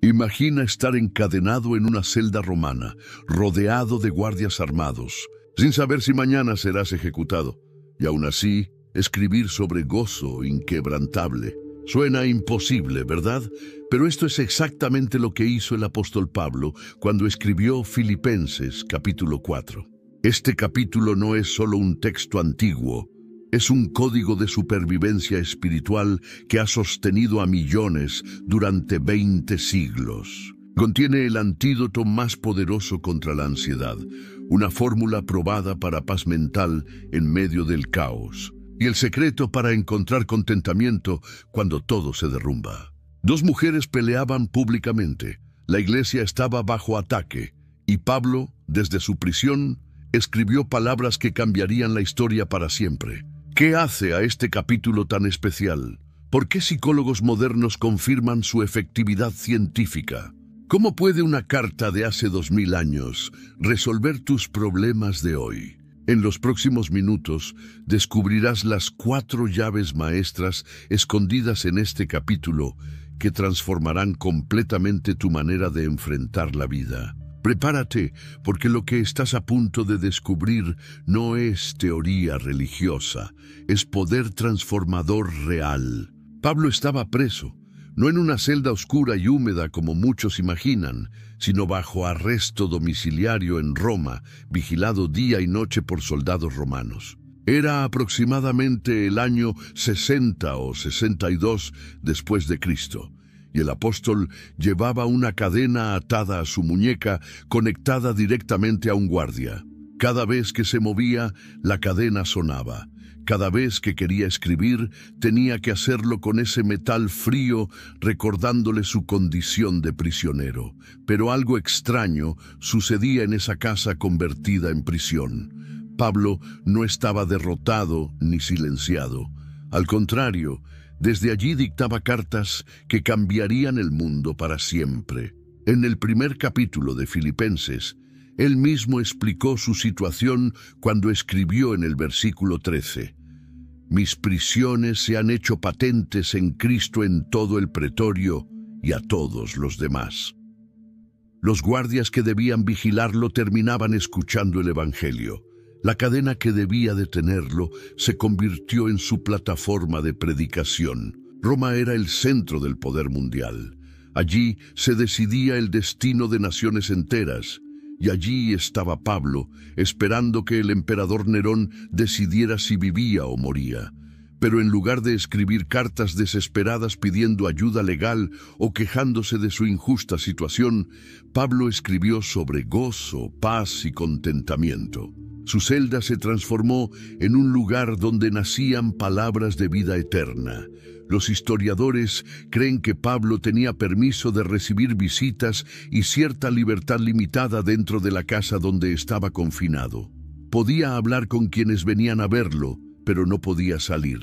Imagina estar encadenado en una celda romana, rodeado de guardias armados, sin saber si mañana serás ejecutado. Y aún así, escribir sobre gozo inquebrantable. Suena imposible, ¿verdad? Pero esto es exactamente lo que hizo el apóstol Pablo cuando escribió Filipenses capítulo 4. Este capítulo no es solo un texto antiguo, es un código de supervivencia espiritual que ha sostenido a millones durante 20 siglos. Contiene el antídoto más poderoso contra la ansiedad, una fórmula probada para paz mental en medio del caos, y el secreto para encontrar contentamiento cuando todo se derrumba. Dos mujeres peleaban públicamente, la iglesia estaba bajo ataque, y Pablo, desde su prisión, escribió palabras que cambiarían la historia para siempre. ¿Qué hace a este capítulo tan especial? ¿Por qué psicólogos modernos confirman su efectividad científica? ¿Cómo puede una carta de hace 2000 años resolver tus problemas de hoy? En los próximos minutos descubrirás las 4 llaves maestras escondidas en este capítulo que transformarán completamente tu manera de enfrentar la vida. Prepárate, porque lo que estás a punto de descubrir no es teoría religiosa, es poder transformador real. Pablo estaba preso, no en una celda oscura y húmeda como muchos imaginan, sino bajo arresto domiciliario en Roma, vigilado día y noche por soldados romanos. Era aproximadamente el año 60 o 62 después de Cristo. Y el apóstol llevaba una cadena atada a su muñeca, conectada directamente a un guardia. Cada vez que se movía, la cadena sonaba. Cada vez que quería escribir, tenía que hacerlo con ese metal frío, recordándole su condición de prisionero. Pero algo extraño sucedía en esa casa convertida en prisión. Pablo no estaba derrotado ni silenciado. Al contrario, desde allí dictaba cartas que cambiarían el mundo para siempre. En el primer capítulo de Filipenses, él mismo explicó su situación cuando escribió en el versículo 13: «Mis prisiones se han hecho patentes en Cristo en todo el pretorio y a todos los demás». Los guardias que debían vigilarlo terminaban escuchando el Evangelio. La cadena que debía detenerlo se convirtió en su plataforma de predicación. Roma era el centro del poder mundial. Allí se decidía el destino de naciones enteras. Y allí estaba Pablo, esperando que el emperador Nerón decidiera si vivía o moría. Pero en lugar de escribir cartas desesperadas pidiendo ayuda legal o quejándose de su injusta situación, Pablo escribió sobre gozo, paz y contentamiento. Su celda se transformó en un lugar donde nacían palabras de vida eterna. Los historiadores creen que Pablo tenía permiso de recibir visitas y cierta libertad limitada dentro de la casa donde estaba confinado. Podía hablar con quienes venían a verlo, pero no podía salir.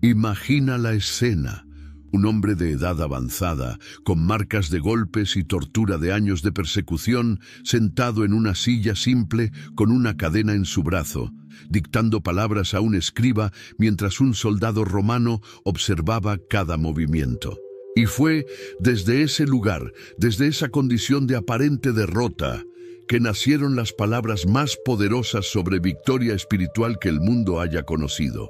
Imagina la escena. Un hombre de edad avanzada, con marcas de golpes y tortura de años de persecución, sentado en una silla simple con una cadena en su brazo, dictando palabras a un escriba mientras un soldado romano observaba cada movimiento. Y fue desde ese lugar, desde esa condición de aparente derrota, que nacieron las palabras más poderosas sobre victoria espiritual que el mundo haya conocido.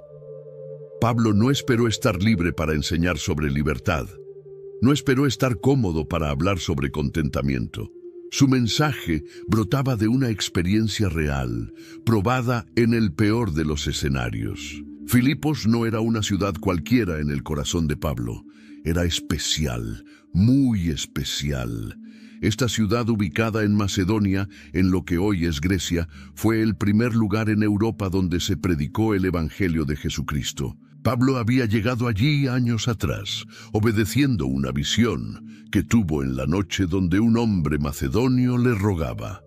Pablo no esperó estar libre para enseñar sobre libertad. No esperó estar cómodo para hablar sobre contentamiento. Su mensaje brotaba de una experiencia real, probada en el peor de los escenarios. Filipos no era una ciudad cualquiera en el corazón de Pablo. Era especial, muy especial. Esta ciudad, ubicada en Macedonia, en lo que hoy es Grecia, fue el primer lugar en Europa donde se predicó el Evangelio de Jesucristo. Pablo había llegado allí años atrás, obedeciendo una visión que tuvo en la noche donde un hombre macedonio le rogaba: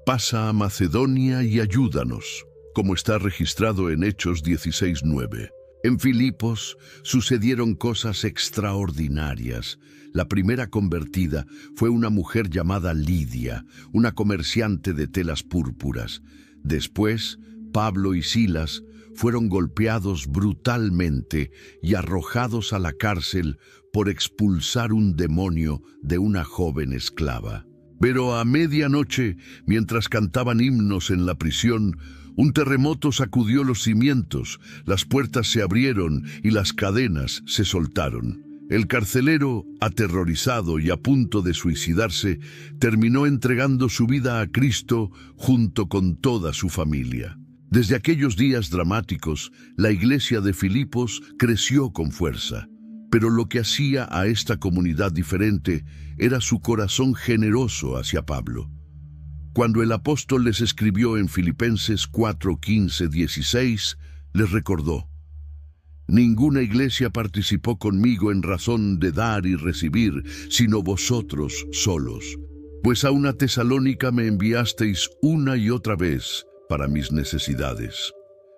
«Pasa a Macedonia y ayúdanos», como está registrado en Hechos 16:9. En Filipos sucedieron cosas extraordinarias. La primera convertida fue una mujer llamada Lidia, una comerciante de telas púrpuras. Después, Pablo y Silas fueron golpeados brutalmente y arrojados a la cárcel por expulsar un demonio de una joven esclava. Pero a medianoche, mientras cantaban himnos en la prisión, un terremoto sacudió los cimientos, las puertas se abrieron y las cadenas se soltaron. El carcelero, aterrorizado y a punto de suicidarse, terminó entregando su vida a Cristo junto con toda su familia. Desde aquellos días dramáticos, la iglesia de Filipos creció con fuerza. Pero lo que hacía a esta comunidad diferente era su corazón generoso hacia Pablo. Cuando el apóstol les escribió en Filipenses 4, 15, 16, les recordó: «Ninguna iglesia participó conmigo en razón de dar y recibir, sino vosotros solos. Pues a una Tesalónica me enviasteis una y otra vez para mis necesidades».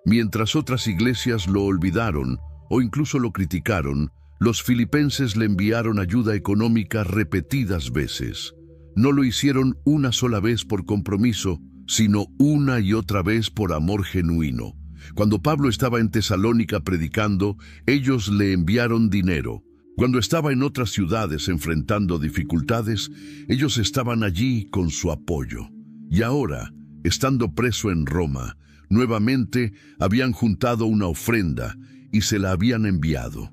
Mientras otras iglesias lo olvidaron o incluso lo criticaron, los filipenses le enviaron ayuda económica repetidas veces. No lo hicieron una sola vez por compromiso, sino una y otra vez por amor genuino. Cuando Pablo estaba en Tesalónica predicando, ellos le enviaron dinero. Cuando estaba en otras ciudades enfrentando dificultades, ellos estaban allí con su apoyo. Y ahora, estando preso en Roma, nuevamente habían juntado una ofrenda y se la habían enviado.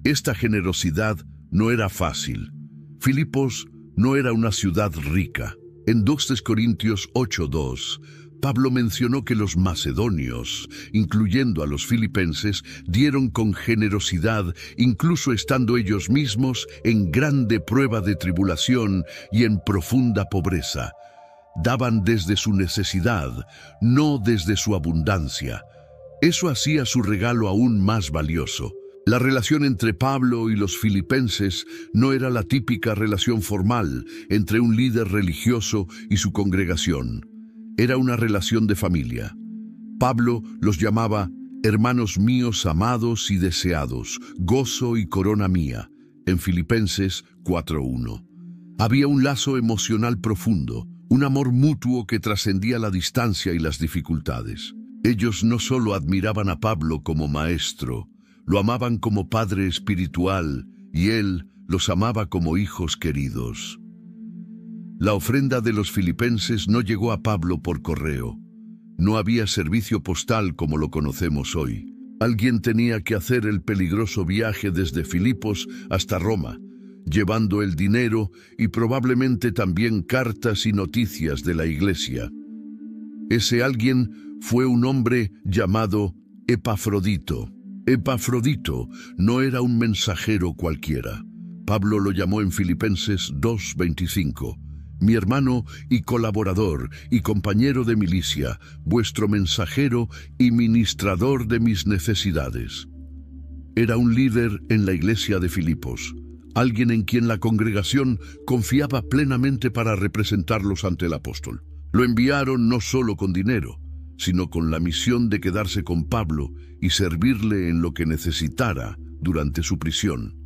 Esta generosidad no era fácil. Filipos no era una ciudad rica. En 2 Corintios 8:2, Pablo mencionó que los macedonios, incluyendo a los filipenses, dieron con generosidad, incluso estando ellos mismos en grande prueba de tribulación y en profunda pobreza. Daban desde su necesidad, no desde su abundancia. Eso hacía su regalo aún más valioso. La relación entre Pablo y los filipenses no era la típica relación formal entre un líder religioso y su congregación. Era una relación de familia. Pablo los llamaba hermanos míos amados y deseados, gozo y corona mía, en Filipenses 4:1. Había un lazo emocional profundo, un amor mutuo que trascendía la distancia y las dificultades. Ellos no solo admiraban a Pablo como maestro, lo amaban como padre espiritual y él los amaba como hijos queridos. La ofrenda de los filipenses no llegó a Pablo por correo. No había servicio postal como lo conocemos hoy. Alguien tenía que hacer el peligroso viaje desde Filipos hasta Roma, llevando el dinero y probablemente también cartas y noticias de la iglesia. Ese alguien fue un hombre llamado Epafrodito. Epafrodito no era un mensajero cualquiera. Pablo lo llamó en Filipenses 2:25. Mi hermano y colaborador y compañero de milicia, vuestro mensajero y ministrador de mis necesidades. Era un líder en la iglesia de Filipos, alguien en quien la congregación confiaba plenamente para representarlos ante el apóstol. Lo enviaron no solo con dinero, sino con la misión de quedarse con Pablo y servirle en lo que necesitara durante su prisión.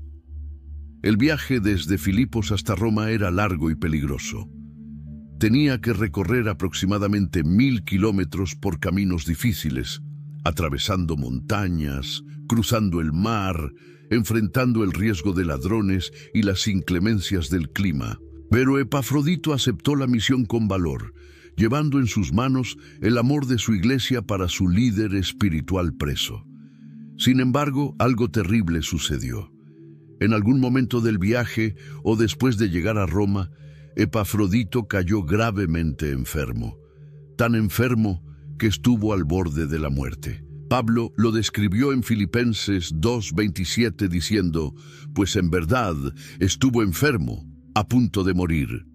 El viaje desde Filipos hasta Roma era largo y peligroso. Tenía que recorrer aproximadamente 1000 kilómetros por caminos difíciles, atravesando montañas, cruzando el mar, enfrentando el riesgo de ladrones y las inclemencias del clima. Pero Epafrodito aceptó la misión con valor, llevando en sus manos el amor de su iglesia para su líder espiritual preso. Sin embargo, algo terrible sucedió. En algún momento del viaje o después de llegar a Roma, Epafrodito cayó gravemente enfermo, tan enfermo que estuvo al borde de la muerte. Pablo lo describió en Filipenses 2:27 diciendo, pues en verdad estuvo enfermo, a punto de morir.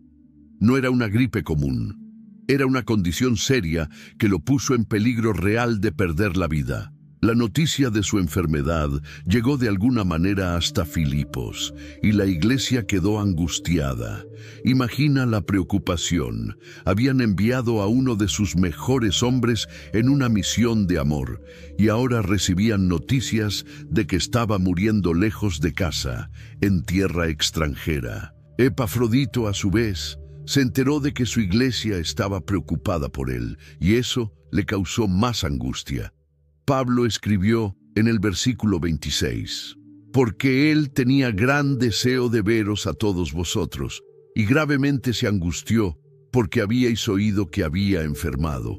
No era una gripe común, era una condición seria que lo puso en peligro real de perder la vida. La noticia de su enfermedad llegó de alguna manera hasta Filipos y la iglesia quedó angustiada. Imagina la preocupación. Habían enviado a uno de sus mejores hombres en una misión de amor y ahora recibían noticias de que estaba muriendo lejos de casa, en tierra extranjera. Epafrodito, a su vez, se enteró de que su iglesia estaba preocupada por él y eso le causó más angustia. Pablo escribió en el versículo 26, porque él tenía gran deseo de veros a todos vosotros, y gravemente se angustió, porque habíais oído que había enfermado.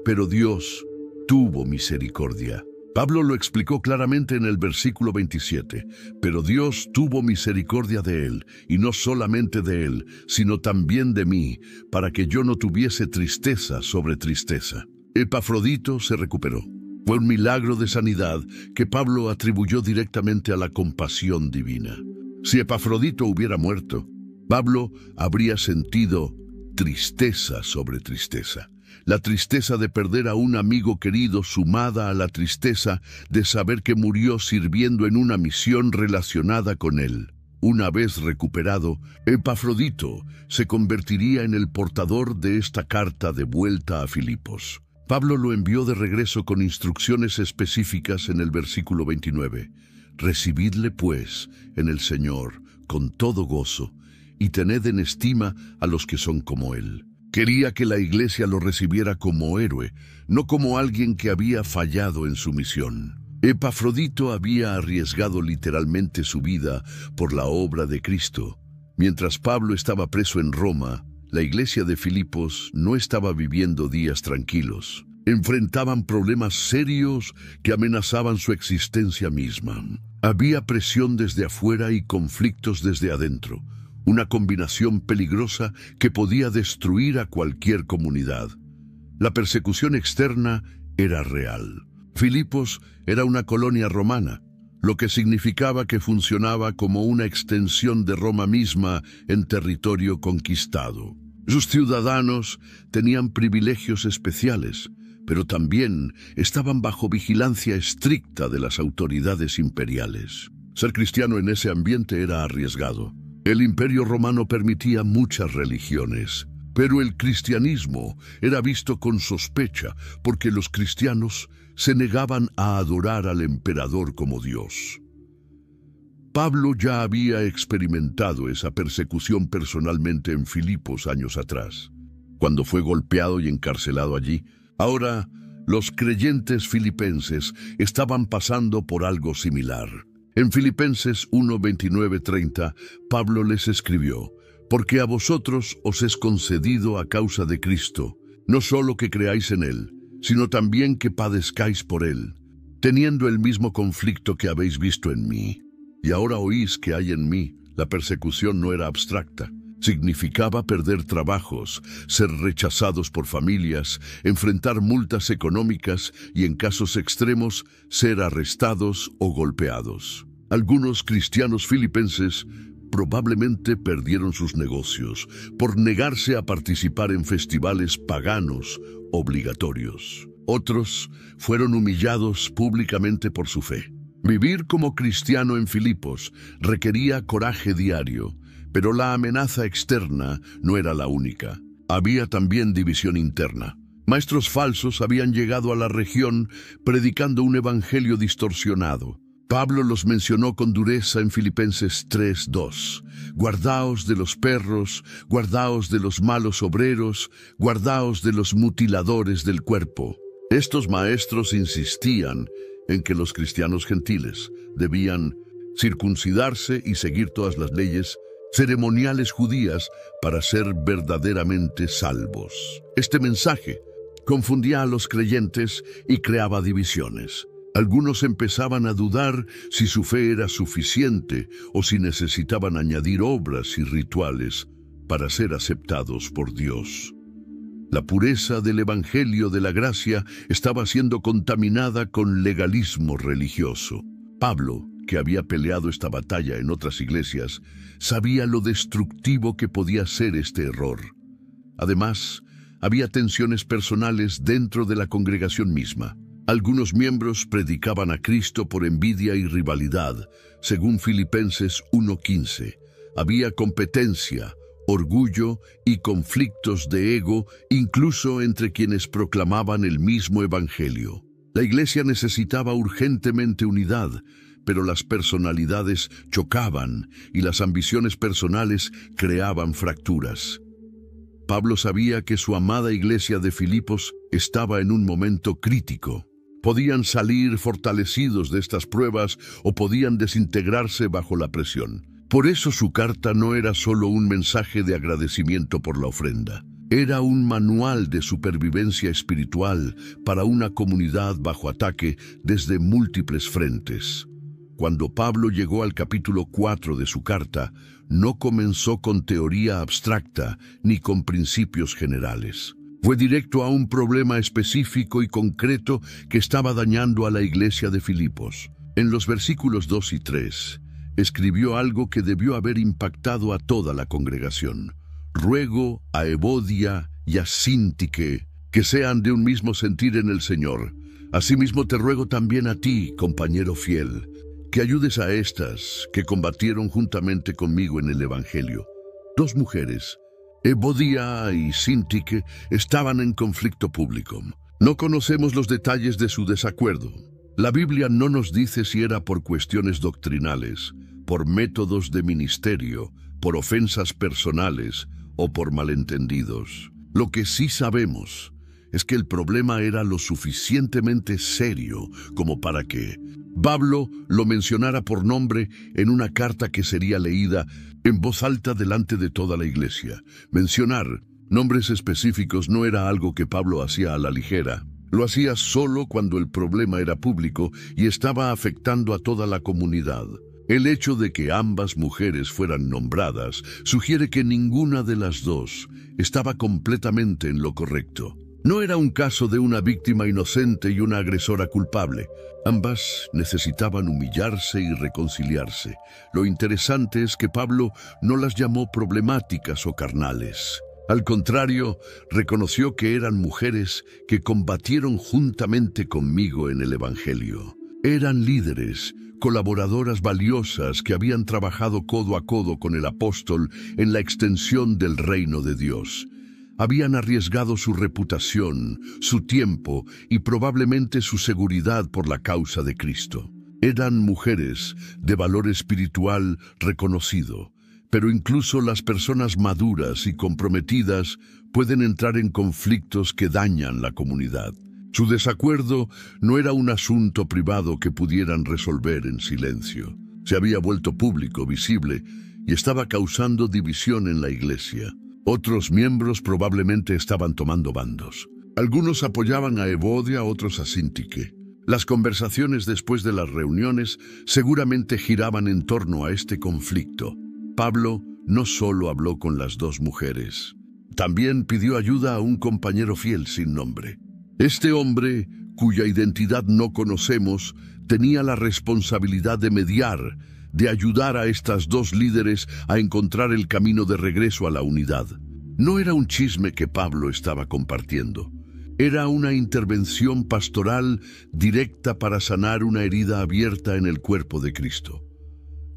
Pero Dios tuvo misericordia. Pablo lo explicó claramente en el versículo 27. Pero Dios tuvo misericordia de él, y no solamente de él, sino también de mí, para que yo no tuviese tristeza sobre tristeza. Epafrodito se recuperó. Fue un milagro de sanidad que Pablo atribuyó directamente a la compasión divina. Si Epafrodito hubiera muerto, Pablo habría sentido tristeza sobre tristeza. La tristeza de perder a un amigo querido sumada a la tristeza de saber que murió sirviendo en una misión relacionada con él. Una vez recuperado, Epafrodito se convertiría en el portador de esta carta de vuelta a Filipos. Pablo lo envió de regreso con instrucciones específicas en el versículo 29. Recibidle, pues, en el Señor, con todo gozo, y tened en estima a los que son como él. Quería que la iglesia lo recibiera como héroe, no como alguien que había fallado en su misión. Epafrodito había arriesgado literalmente su vida por la obra de Cristo. Mientras Pablo estaba preso en Roma, la iglesia de Filipos no estaba viviendo días tranquilos. Enfrentaban problemas serios que amenazaban su existencia misma. Había presión desde afuera y conflictos desde adentro. Una combinación peligrosa que podía destruir a cualquier comunidad. La persecución externa era real. Filipos era una colonia romana, lo que significaba que funcionaba como una extensión de Roma misma en territorio conquistado. Sus ciudadanos tenían privilegios especiales, pero también estaban bajo vigilancia estricta de las autoridades imperiales. Ser cristiano en ese ambiente era arriesgado. El Imperio Romano permitía muchas religiones, pero el cristianismo era visto con sospecha porque los cristianos se negaban a adorar al emperador como Dios. Pablo ya había experimentado esa persecución personalmente en Filipos años atrás, cuando fue golpeado y encarcelado allí. Ahora, los creyentes filipenses estaban pasando por algo similar. En Filipenses 1:29-30, Pablo les escribió: «Porque a vosotros os es concedido a causa de Cristo, no solo que creáis en Él, sino también que padezcáis por Él, teniendo el mismo conflicto que habéis visto en mí. Y ahora oís que hay en mí». La persecución no era abstracta. Significaba perder trabajos, ser rechazados por familias, enfrentar multas económicas y, en casos extremos, ser arrestados o golpeados. Algunos cristianos filipenses probablemente perdieron sus negocios por negarse a participar en festivales paganos obligatorios. Otros fueron humillados públicamente por su fe. Vivir como cristiano en Filipos requería coraje diario, pero la amenaza externa no era la única. Había también división interna. Maestros falsos habían llegado a la región predicando un evangelio distorsionado. Pablo los mencionó con dureza en Filipenses 3:2. Guardaos de los perros, guardaos de los malos obreros, guardaos de los mutiladores del cuerpo. Estos maestros insistían en que los cristianos gentiles debían circuncidarse y seguir todas las leyes ceremoniales judías para ser verdaderamente salvos. Este mensaje confundía a los creyentes y creaba divisiones. Algunos empezaban a dudar si su fe era suficiente o si necesitaban añadir obras y rituales para ser aceptados por Dios. La pureza del Evangelio de la Gracia estaba siendo contaminada con legalismo religioso. Pablo, que había peleado esta batalla en otras iglesias, sabía lo destructivo que podía ser este error. Además, había tensiones personales dentro de la congregación misma. Algunos miembros predicaban a Cristo por envidia y rivalidad, según Filipenses 1:15. Había competencia, orgullo y conflictos de ego, incluso entre quienes proclamaban el mismo evangelio. La iglesia necesitaba urgentemente unidad, pero las personalidades chocaban y las ambiciones personales creaban fracturas. Pablo sabía que su amada iglesia de Filipos estaba en un momento crítico. Podían salir fortalecidos de estas pruebas o podían desintegrarse bajo la presión. Por eso su carta no era solo un mensaje de agradecimiento por la ofrenda. Era un manual de supervivencia espiritual para una comunidad bajo ataque desde múltiples frentes. Cuando Pablo llegó al capítulo 4 de su carta, no comenzó con teoría abstracta ni con principios generales. Fue directo a un problema específico y concreto que estaba dañando a la iglesia de Filipos. En los versículos 2 y 3, escribió algo que debió haber impactado a toda la congregación. Ruego a Evodia y a Síntique que sean de un mismo sentir en el Señor. Asimismo te ruego también a ti, compañero fiel, que ayudes a estas que combatieron juntamente conmigo en el Evangelio. Dos mujeres, Evodia y Síntique, estaban en conflicto público. No conocemos los detalles de su desacuerdo. La Biblia no nos dice si era por cuestiones doctrinales, por métodos de ministerio, por ofensas personales o por malentendidos. Lo que sí sabemos es que el problema era lo suficientemente serio como para que Pablo lo mencionara por nombre en una carta que sería leída en voz alta delante de toda la iglesia. Mencionar nombres específicos no era algo que Pablo hacía a la ligera. Lo hacía solo cuando el problema era público y estaba afectando a toda la comunidad. El hecho de que ambas mujeres fueran nombradas sugiere que ninguna de las dos estaba completamente en lo correcto. No era un caso de una víctima inocente y una agresora culpable. Ambas necesitaban humillarse y reconciliarse. Lo interesante es que Pablo no las llamó problemáticas o carnales. Al contrario, reconoció que eran mujeres que combatieron juntamente conmigo en el Evangelio. Eran líderes, colaboradoras valiosas que habían trabajado codo a codo con el apóstol en la extensión del reino de Dios. Habían arriesgado su reputación, su tiempo y probablemente su seguridad por la causa de Cristo. Eran mujeres de valor espiritual reconocido, pero incluso las personas maduras y comprometidas pueden entrar en conflictos que dañan la comunidad. Su desacuerdo no era un asunto privado que pudieran resolver en silencio. Se había vuelto público, visible, y estaba causando división en la iglesia. Otros miembros probablemente estaban tomando bandos. Algunos apoyaban a Evodia, otros a Síntique. Las conversaciones después de las reuniones seguramente giraban en torno a este conflicto. Pablo no solo habló con las dos mujeres, también pidió ayuda a un compañero fiel sin nombre. Este hombre, cuya identidad no conocemos, tenía la responsabilidad de mediar, de ayudar a estas dos líderes a encontrar el camino de regreso a la unidad. No era un chisme que Pablo estaba compartiendo. Era una intervención pastoral directa para sanar una herida abierta en el cuerpo de Cristo.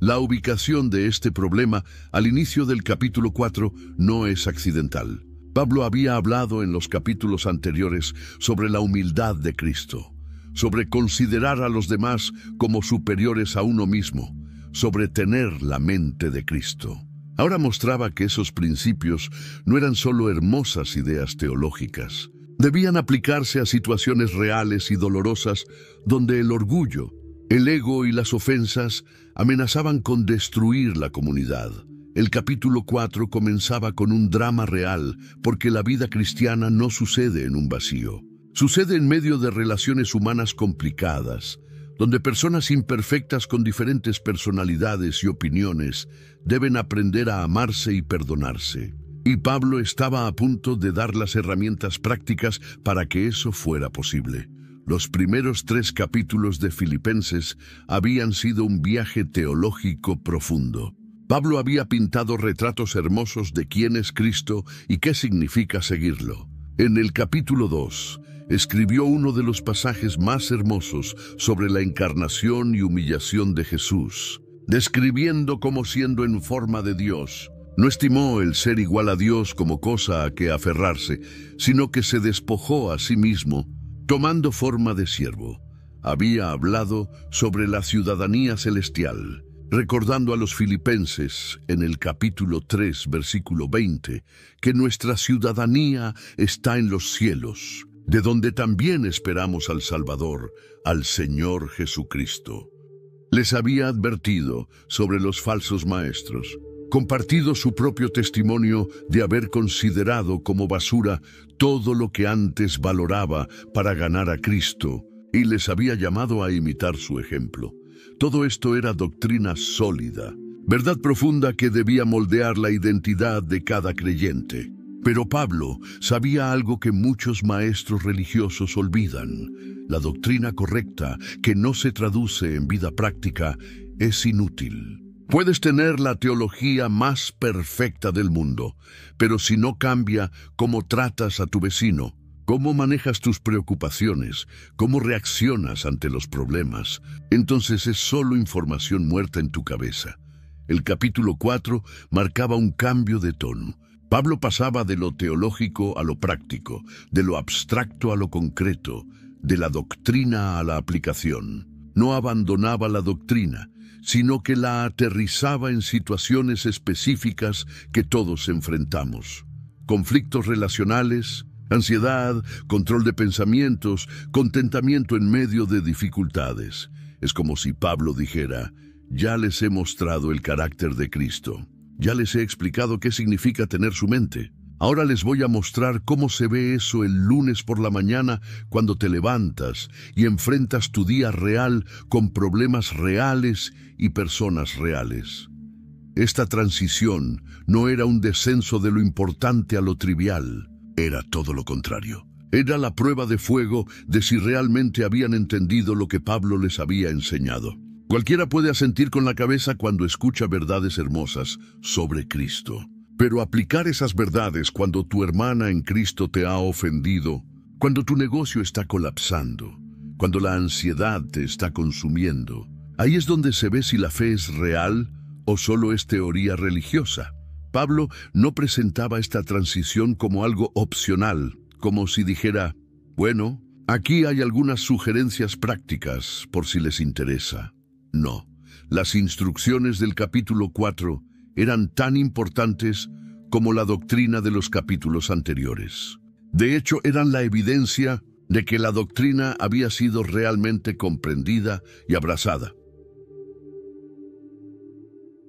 La ubicación de este problema al inicio del capítulo 4 no es accidental. Pablo había hablado en los capítulos anteriores sobre la humildad de Cristo, sobre considerar a los demás como superiores a uno mismo, sobre tener la mente de Cristo. Ahora mostraba que esos principios no eran solo hermosas ideas teológicas. Debían aplicarse a situaciones reales y dolorosas donde el orgullo, el ego y las ofensas amenazaban con destruir la comunidad. El capítulo 4 comenzaba con un drama real, porque la vida cristiana no sucede en un vacío. Sucede en medio de relaciones humanas complicadas, donde personas imperfectas con diferentes personalidades y opiniones deben aprender a amarse y perdonarse. Y Pablo estaba a punto de dar las herramientas prácticas para que eso fuera posible. Los primeros 3 capítulos de Filipenses habían sido un viaje teológico profundo. Pablo había pintado retratos hermosos de quién es Cristo y qué significa seguirlo. En el capítulo 2, escribió uno de los pasajes más hermosos sobre la encarnación y humillación de Jesús. Describiendo cómo siendo en forma de Dios, no estimó el ser igual a Dios como cosa a que aferrarse, sino que se despojó a sí mismo, tomando forma de siervo. Había hablado sobre la ciudadanía celestial, recordando a los filipenses en el capítulo 3, versículo 20, que nuestra ciudadanía está en los cielos. de donde también esperamos al Salvador, al Señor Jesucristo. Les había advertido sobre los falsos maestros, compartido su propio testimonio de haber considerado como basura todo lo que antes valoraba para ganar a Cristo, y les había llamado a imitar su ejemplo. Todo esto era doctrina sólida, verdad profunda que debía moldear la identidad de cada creyente. Pero Pablo sabía algo que muchos maestros religiosos olvidan. La doctrina correcta, que no se traduce en vida práctica, es inútil. Puedes tener la teología más perfecta del mundo, pero si no cambia cómo tratas a tu vecino, cómo manejas tus preocupaciones, cómo reaccionas ante los problemas, entonces es solo información muerta en tu cabeza. El capítulo 4 marcaba un cambio de tono. Pablo pasaba de lo teológico a lo práctico, de lo abstracto a lo concreto, de la doctrina a la aplicación. No abandonaba la doctrina, sino que la aterrizaba en situaciones específicas que todos enfrentamos. Conflictos relacionales, ansiedad, control de pensamientos, contentamiento en medio de dificultades. Es como si Pablo dijera: ya les he mostrado el carácter de Cristo. Ya les he explicado qué significa tener su mente. Ahora les voy a mostrar cómo se ve eso el lunes por la mañana cuando te levantas y enfrentas tu día real con problemas reales y personas reales. Esta transición no era un descenso de lo importante a lo trivial, era todo lo contrario. Era la prueba de fuego de si realmente habían entendido lo que Pablo les había enseñado. Cualquiera puede asentir con la cabeza cuando escucha verdades hermosas sobre Cristo. Pero aplicar esas verdades cuando tu hermana en Cristo te ha ofendido, cuando tu negocio está colapsando, cuando la ansiedad te está consumiendo, ahí es donde se ve si la fe es real o solo es teoría religiosa. Pablo no presentaba esta transición como algo opcional, como si dijera: bueno, aquí hay algunas sugerencias prácticas por si les interesa. No, las instrucciones del capítulo 4 eran tan importantes como la doctrina de los capítulos anteriores. De hecho, eran la evidencia de que la doctrina había sido realmente comprendida y abrazada.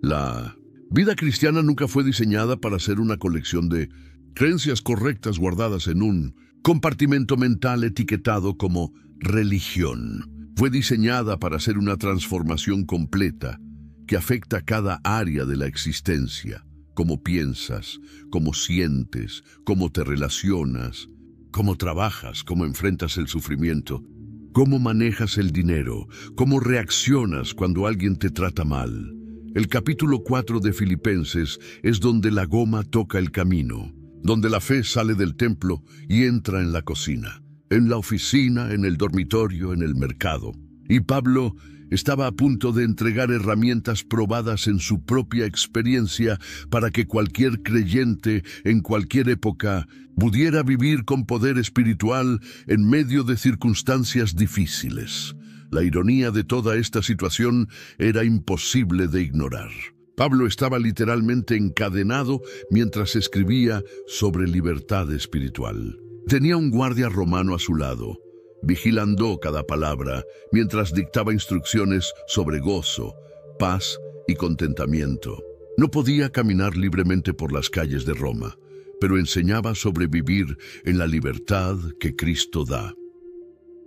La vida cristiana nunca fue diseñada para ser una colección de creencias correctas guardadas en un compartimento mental etiquetado como religión. Fue diseñada para ser una transformación completa que afecta cada área de la existencia: cómo piensas, cómo sientes, cómo te relacionas, cómo trabajas, cómo enfrentas el sufrimiento, cómo manejas el dinero, cómo reaccionas cuando alguien te trata mal. El capítulo 4 de Filipenses es donde la goma toca el camino, donde la fe sale del templo y entra en la cocina, en la oficina, en el dormitorio, en el mercado. Y Pablo estaba a punto de entregar herramientas probadas en su propia experiencia para que cualquier creyente en cualquier época pudiera vivir con poder espiritual en medio de circunstancias difíciles. La ironía de toda esta situación era imposible de ignorar. Pablo estaba literalmente encadenado mientras escribía sobre libertad espiritual. Tenía un guardia romano a su lado, vigilando cada palabra mientras dictaba instrucciones sobre gozo, paz y contentamiento. No podía caminar libremente por las calles de Roma, pero enseñaba sobre vivir en la libertad que Cristo da.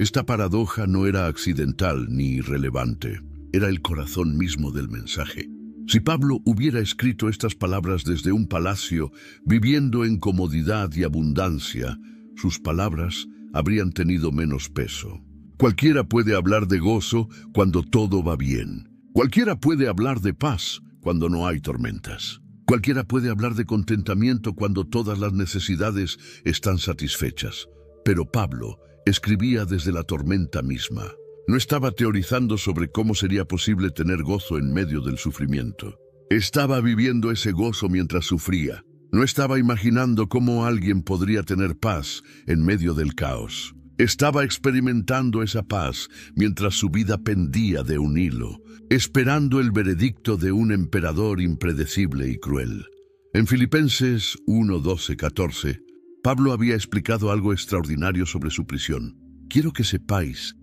Esta paradoja no era accidental ni irrelevante, era el corazón mismo del mensaje. Si Pablo hubiera escrito estas palabras desde un palacio, viviendo en comodidad y abundancia, sus palabras habrían tenido menos peso. Cualquiera puede hablar de gozo cuando todo va bien. Cualquiera puede hablar de paz cuando no hay tormentas. Cualquiera puede hablar de contentamiento cuando todas las necesidades están satisfechas. Pero Pablo escribía desde la tormenta misma. No estaba teorizando sobre cómo sería posible tener gozo en medio del sufrimiento. Estaba viviendo ese gozo mientras sufría. No estaba imaginando cómo alguien podría tener paz en medio del caos. Estaba experimentando esa paz mientras su vida pendía de un hilo, esperando el veredicto de un emperador impredecible y cruel. En Filipenses 1:12-14, Pablo había explicado algo extraordinario sobre su prisión. Quiero que sepáis,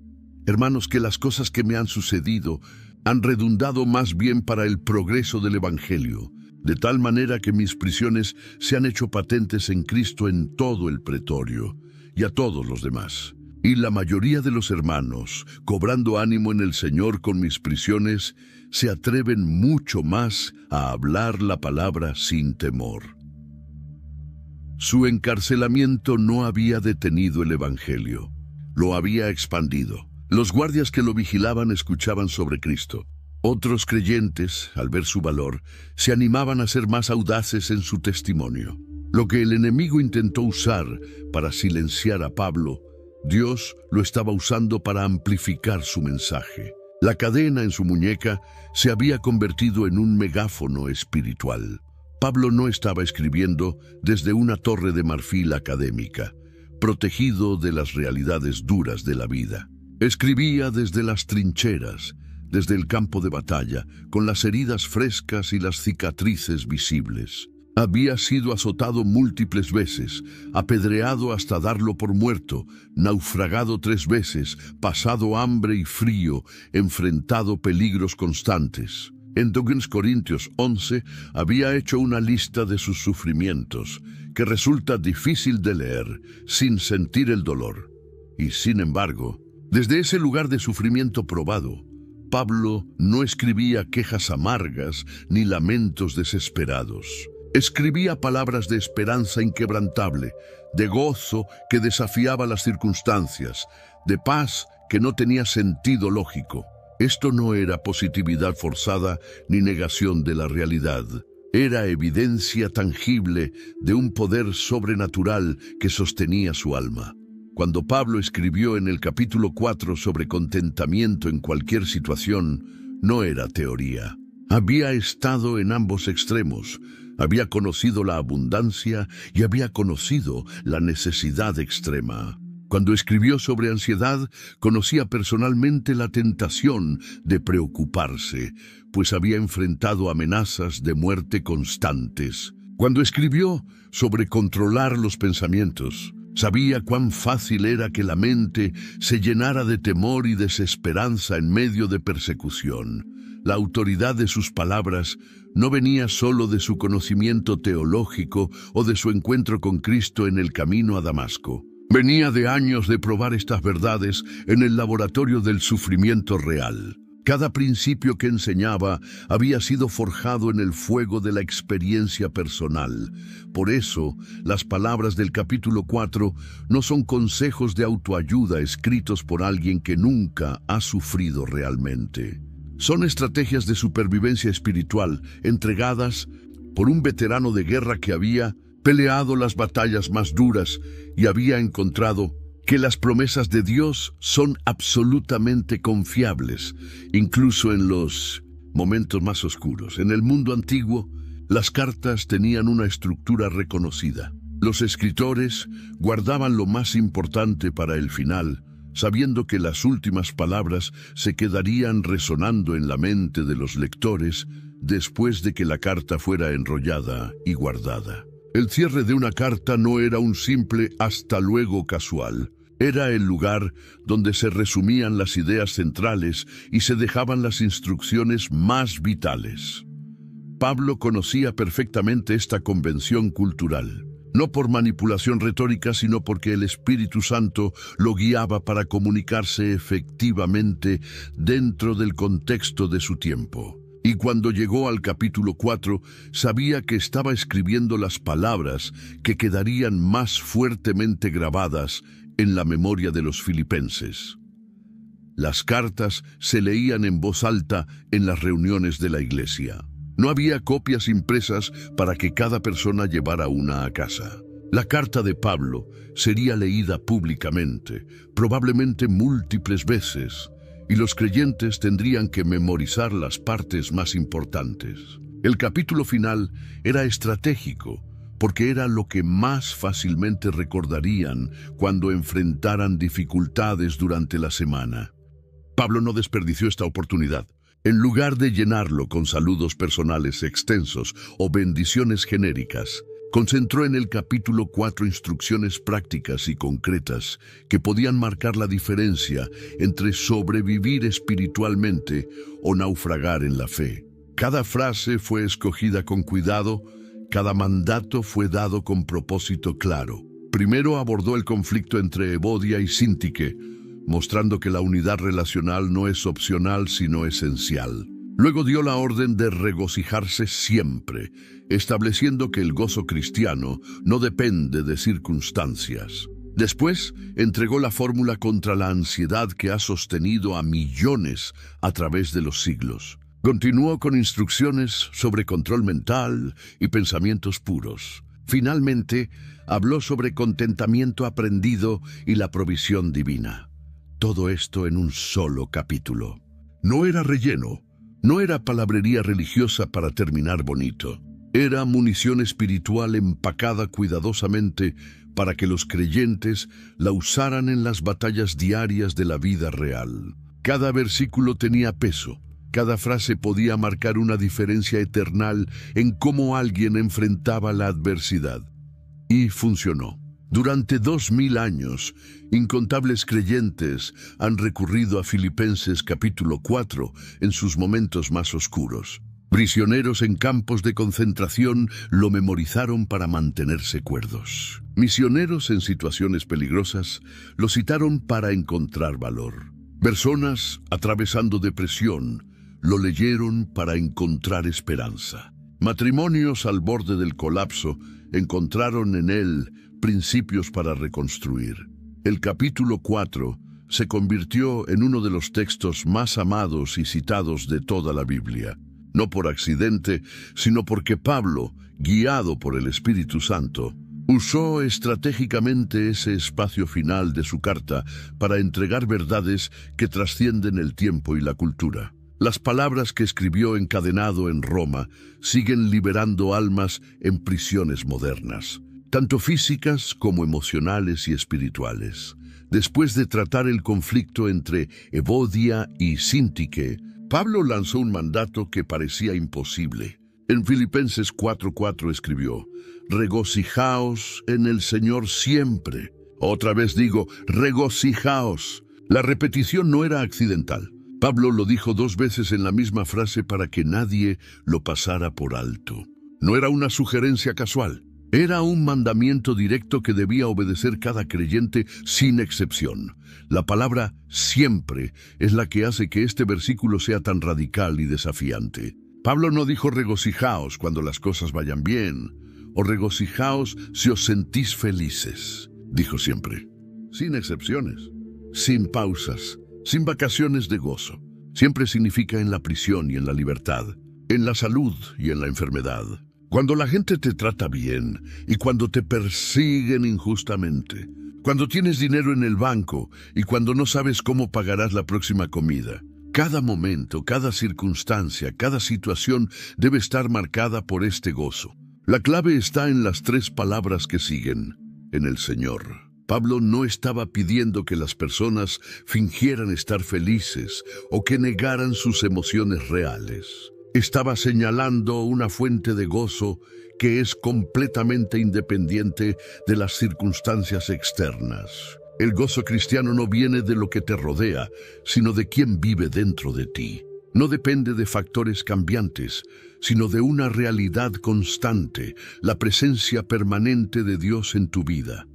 hermanos, que las cosas que me han sucedido han redundado más bien para el progreso del Evangelio, de tal manera que mis prisiones se han hecho patentes en Cristo en todo el pretorio y a todos los demás. Y la mayoría de los hermanos, cobrando ánimo en el Señor con mis prisiones, se atreven mucho más a hablar la palabra sin temor. Su encarcelamiento no había detenido el Evangelio, lo había expandido. Los guardias que lo vigilaban escuchaban sobre Cristo. Otros creyentes, al ver su valor, se animaban a ser más audaces en su testimonio. Lo que el enemigo intentó usar para silenciar a Pablo, Dios lo estaba usando para amplificar su mensaje. La cadena en su muñeca se había convertido en un megáfono espiritual. Pablo no estaba escribiendo desde una torre de marfil académica, protegido de las realidades duras de la vida. Escribía desde las trincheras, desde el campo de batalla, con las heridas frescas y las cicatrices visibles. Había sido azotado múltiples veces, apedreado hasta darlo por muerto, naufragado 3 veces, pasado hambre y frío, enfrentado peligros constantes. En 2 Corintios 11 había hecho una lista de sus sufrimientos, que resulta difícil de leer sin sentir el dolor. Y sin embargo, desde ese lugar de sufrimiento probado, Pablo no escribía quejas amargas ni lamentos desesperados. Escribía palabras de esperanza inquebrantable, de gozo que desafiaba las circunstancias, de paz que no tenía sentido lógico. Esto no era positividad forzada ni negación de la realidad. Era evidencia tangible de un poder sobrenatural que sostenía su alma. Cuando Pablo escribió en el capítulo 4 sobre contentamiento en cualquier situación, no era teoría. Había estado en ambos extremos. Había conocido la abundancia y había conocido la necesidad extrema. Cuando escribió sobre ansiedad, conocía personalmente la tentación de preocuparse, pues había enfrentado amenazas de muerte constantes. Cuando escribió sobre controlar los pensamientos, sabía cuán fácil era que la mente se llenara de temor y desesperanza en medio de persecución. La autoridad de sus palabras no venía solo de su conocimiento teológico o de su encuentro con Cristo en el camino a Damasco. Venía de años de probar estas verdades en el laboratorio del sufrimiento real. Cada principio que enseñaba había sido forjado en el fuego de la experiencia personal. Por eso, las palabras del capítulo 4 no son consejos de autoayuda escritos por alguien que nunca ha sufrido realmente. Son estrategias de supervivencia espiritual entregadas por un veterano de guerra que había peleado las batallas más duras y había encontrado que las promesas de Dios son absolutamente confiables, incluso en los momentos más oscuros. En el mundo antiguo, las cartas tenían una estructura reconocida. Los escritores guardaban lo más importante para el final, sabiendo que las últimas palabras se quedarían resonando en la mente de los lectores después de que la carta fuera enrollada y guardada. El cierre de una carta no era un simple hasta luego casual. Era el lugar donde se resumían las ideas centrales y se dejaban las instrucciones más vitales. Pablo conocía perfectamente esta convención cultural, no por manipulación retórica, sino porque el Espíritu Santo lo guiaba para comunicarse efectivamente dentro del contexto de su tiempo. Y cuando llegó al capítulo 4, sabía que estaba escribiendo las palabras que quedarían más fuertemente grabadas en la memoria de los filipenses. Las cartas se leían en voz alta en las reuniones de la iglesia. No había copias impresas para que cada persona llevara una a casa. La carta de Pablo sería leída públicamente, probablemente múltiples veces, y los creyentes tendrían que memorizar las partes más importantes. El capítulo final era estratégico, porque era lo que más fácilmente recordarían cuando enfrentaran dificultades durante la semana. Pablo no desperdició esta oportunidad. En lugar de llenarlo con saludos personales extensos o bendiciones genéricas, Concentró en el capítulo 4 instrucciones prácticas y concretas que podían marcar la diferencia entre sobrevivir espiritualmente o naufragar en la fe. Cada frase fue escogida con cuidado, cada mandato fue dado con propósito claro. Primero abordó el conflicto entre Evodia y Síntique, mostrando que la unidad relacional no es opcional sino esencial. Luego dio la orden de regocijarse siempre, estableciendo que el gozo cristiano no depende de circunstancias. Después, entregó la fórmula contra la ansiedad que ha sostenido a millones a través de los siglos. Continuó con instrucciones sobre control mental y pensamientos puros. Finalmente, habló sobre contentamiento aprendido y la provisión divina. Todo esto en un solo capítulo. No era relleno, no era palabrería religiosa para terminar bonito. Era munición espiritual empacada cuidadosamente para que los creyentes la usaran en las batallas diarias de la vida real. Cada versículo tenía peso. Cada frase podía marcar una diferencia eternal en cómo alguien enfrentaba la adversidad. Y funcionó. Durante 2000 años, incontables creyentes han recurrido a Filipenses capítulo 4 en sus momentos más oscuros. Prisioneros en campos de concentración lo memorizaron para mantenerse cuerdos. Misioneros en situaciones peligrosas lo citaron para encontrar valor. Personas atravesando depresión lo leyeron para encontrar esperanza. Matrimonios al borde del colapso encontraron en él principios para reconstruir. El capítulo 4 se convirtió en uno de los textos más amados y citados de toda la Biblia. No por accidente, sino porque Pablo, guiado por el Espíritu Santo, usó estratégicamente ese espacio final de su carta para entregar verdades que trascienden el tiempo y la cultura. Las palabras que escribió encadenado en Roma siguen liberando almas en prisiones modernas, tanto físicas como emocionales y espirituales. Después de tratar el conflicto entre Evodia y Síntique, Pablo lanzó un mandato que parecía imposible. En Filipenses 4:4 escribió: regocijaos en el Señor siempre. Otra vez digo, regocijaos. La repetición no era accidental. Pablo lo dijo 2 veces en la misma frase para que nadie lo pasara por alto. No era una sugerencia casual. Era un mandamiento directo que debía obedecer cada creyente sin excepción. La palabra siempre es la que hace que este versículo sea tan radical y desafiante. Pablo no dijo regocijaos cuando las cosas vayan bien, o regocijaos si os sentís felices. Dijo siempre, sin excepciones, sin pausas, sin vacaciones de gozo. Siempre significa en la prisión y en la libertad, en la salud y en la enfermedad. Cuando la gente te trata bien y cuando te persiguen injustamente. Cuando tienes dinero en el banco y cuando no sabes cómo pagarás la próxima comida. Cada momento, cada circunstancia, cada situación debe estar marcada por este gozo. La clave está en las 3 palabras que siguen, en el Señor. Pablo no estaba pidiendo que las personas fingieran estar felices o que negaran sus emociones reales. Estaba señalando una fuente de gozo que es completamente independiente de las circunstancias externas. El gozo cristiano no viene de lo que te rodea, sino de quien vive dentro de ti. No depende de factores cambiantes, sino de una realidad constante, la presencia permanente de Dios en tu vida.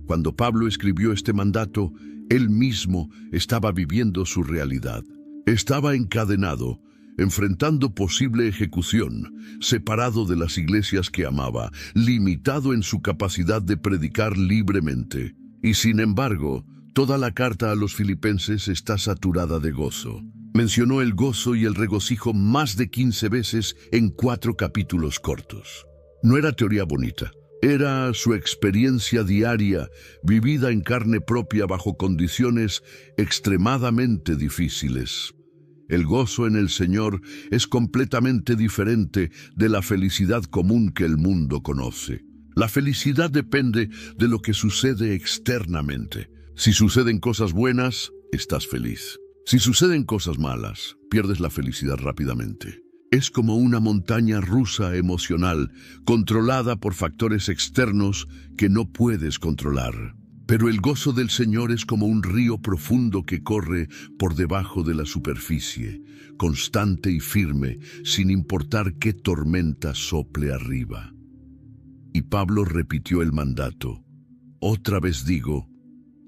Cuando Pablo escribió este mandato, él mismo estaba viviendo su realidad. Estaba encadenado, enfrentando posible ejecución, separado de las iglesias que amaba, limitado en su capacidad de predicar libremente. Y sin embargo, toda la carta a los filipenses está saturada de gozo. Mencionó el gozo y el regocijo más de 15 veces en 4 capítulos cortos. No era teoría bonita. Era su experiencia diaria, vivida en carne propia bajo condiciones extremadamente difíciles. El gozo en el Señor es completamente diferente de la felicidad común que el mundo conoce. La felicidad depende de lo que sucede externamente. Si suceden cosas buenas, estás feliz. Si suceden cosas malas, pierdes la felicidad rápidamente. Es como una montaña rusa emocional, controlada por factores externos que no puedes controlar. Pero el gozo del Señor es como un río profundo que corre por debajo de la superficie, constante y firme, sin importar qué tormenta sople arriba. Y Pablo repitió el mandato. Otra vez digo,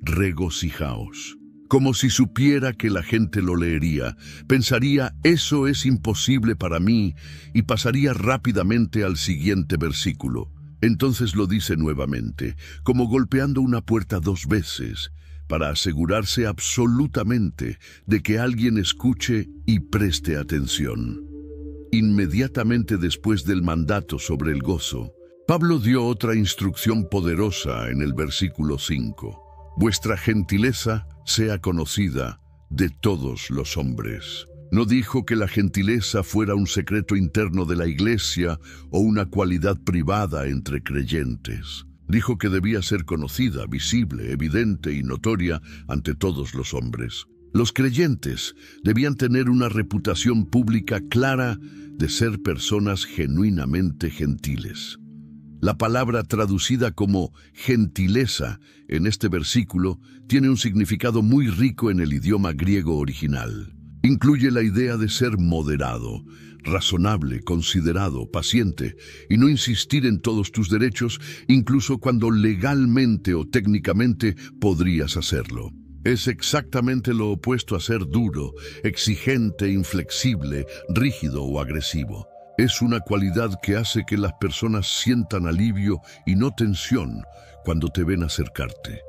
regocijaos. Como si supiera que la gente lo leería, pensaría, eso es imposible para mí, y pasaría rápidamente al siguiente versículo. Entonces lo dice nuevamente, como golpeando una puerta 2 veces, para asegurarse absolutamente de que alguien escuche y preste atención. Inmediatamente después del mandato sobre el gozo, Pablo dio otra instrucción poderosa en el versículo 5. Vuestra gentileza sea conocida de todos los hombres. No dijo que la gentileza fuera un secreto interno de la iglesia o una cualidad privada entre creyentes. Dijo que debía ser conocida, visible, evidente y notoria ante todos los hombres. Los creyentes debían tener una reputación pública clara de ser personas genuinamente gentiles. La palabra traducida como gentileza en este versículo tiene un significado muy rico en el idioma griego original. Incluye la idea de ser moderado, razonable, considerado, paciente y no insistir en todos tus derechos, incluso cuando legalmente o técnicamente podrías hacerlo. Es exactamente lo opuesto a ser duro, exigente, inflexible, rígido o agresivo. Es una cualidad que hace que las personas sientan alivio y no tensión cuando te ven acercarte.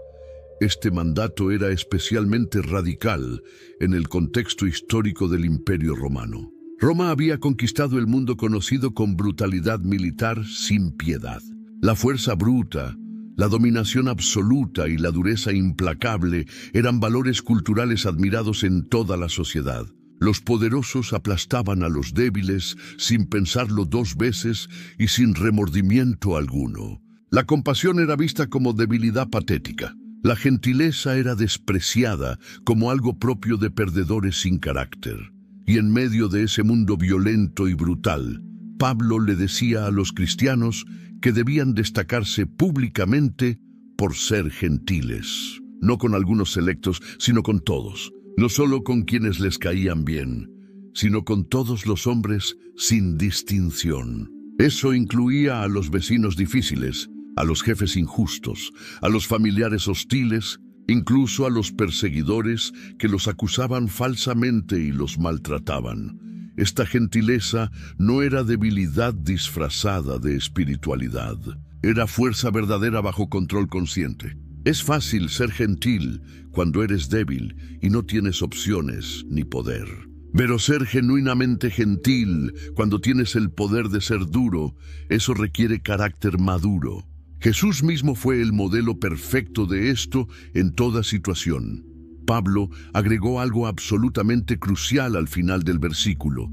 Este mandato era especialmente radical en el contexto histórico del Imperio Romano. Roma había conquistado el mundo conocido con brutalidad militar sin piedad. La fuerza bruta, la dominación absoluta y la dureza implacable eran valores culturales admirados en toda la sociedad. Los poderosos aplastaban a los débiles sin pensarlo 2 veces y sin remordimiento alguno. La compasión era vista como debilidad patética. La gentileza era despreciada como algo propio de perdedores sin carácter. Y en medio de ese mundo violento y brutal, Pablo le decía a los cristianos que debían destacarse públicamente por ser gentiles. No con algunos selectos, sino con todos. No solo con quienes les caían bien, sino con todos los hombres sin distinción. Eso incluía a los vecinos difíciles, a los jefes injustos, a los familiares hostiles, incluso a los perseguidores que los acusaban falsamente y los maltrataban. Esta gentileza no era debilidad disfrazada de espiritualidad, era fuerza verdadera bajo control consciente. Es fácil ser gentil cuando eres débil y no tienes opciones ni poder. Pero ser genuinamente gentil cuando tienes el poder de ser duro, eso requiere carácter maduro. Jesús mismo fue el modelo perfecto de esto en toda situación. Pablo agregó algo absolutamente crucial al final del versículo.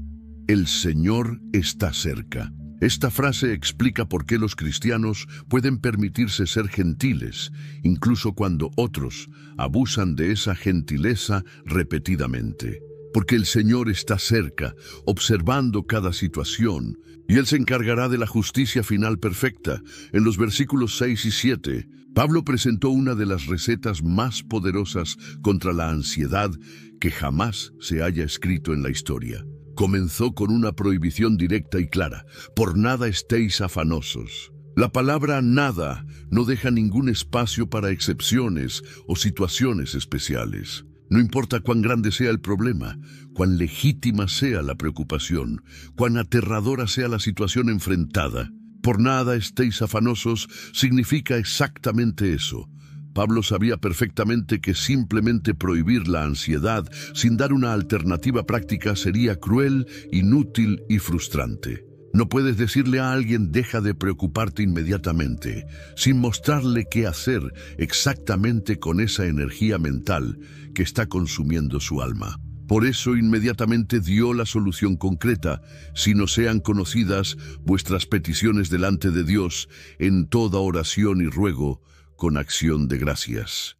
El Señor está cerca. Esta frase explica por qué los cristianos pueden permitirse ser gentiles, incluso cuando otros abusan de esa gentileza repetidamente. Porque el Señor está cerca, observando cada situación, y Él se encargará de la justicia final perfecta. En los versículos 6 y 7, Pablo presentó una de las recetas más poderosas contra la ansiedad que jamás se haya escrito en la historia. Comenzó con una prohibición directa y clara: por nada estéis afanosos. La palabra nada no deja ningún espacio para excepciones o situaciones especiales. No importa cuán grande sea el problema, cuán legítima sea la preocupación, cuán aterradora sea la situación enfrentada. Por nada estéis afanosos significa exactamente eso. Pablo sabía perfectamente que simplemente prohibir la ansiedad sin dar una alternativa práctica sería cruel, inútil y frustrante. No puedes decirle a alguien deja de preocuparte inmediatamente, sin mostrarle qué hacer exactamente con esa energía mental que está consumiendo su alma. Por eso inmediatamente dio la solución concreta: si no sean conocidas vuestras peticiones delante de Dios en toda oración y ruego, con acción de gracias.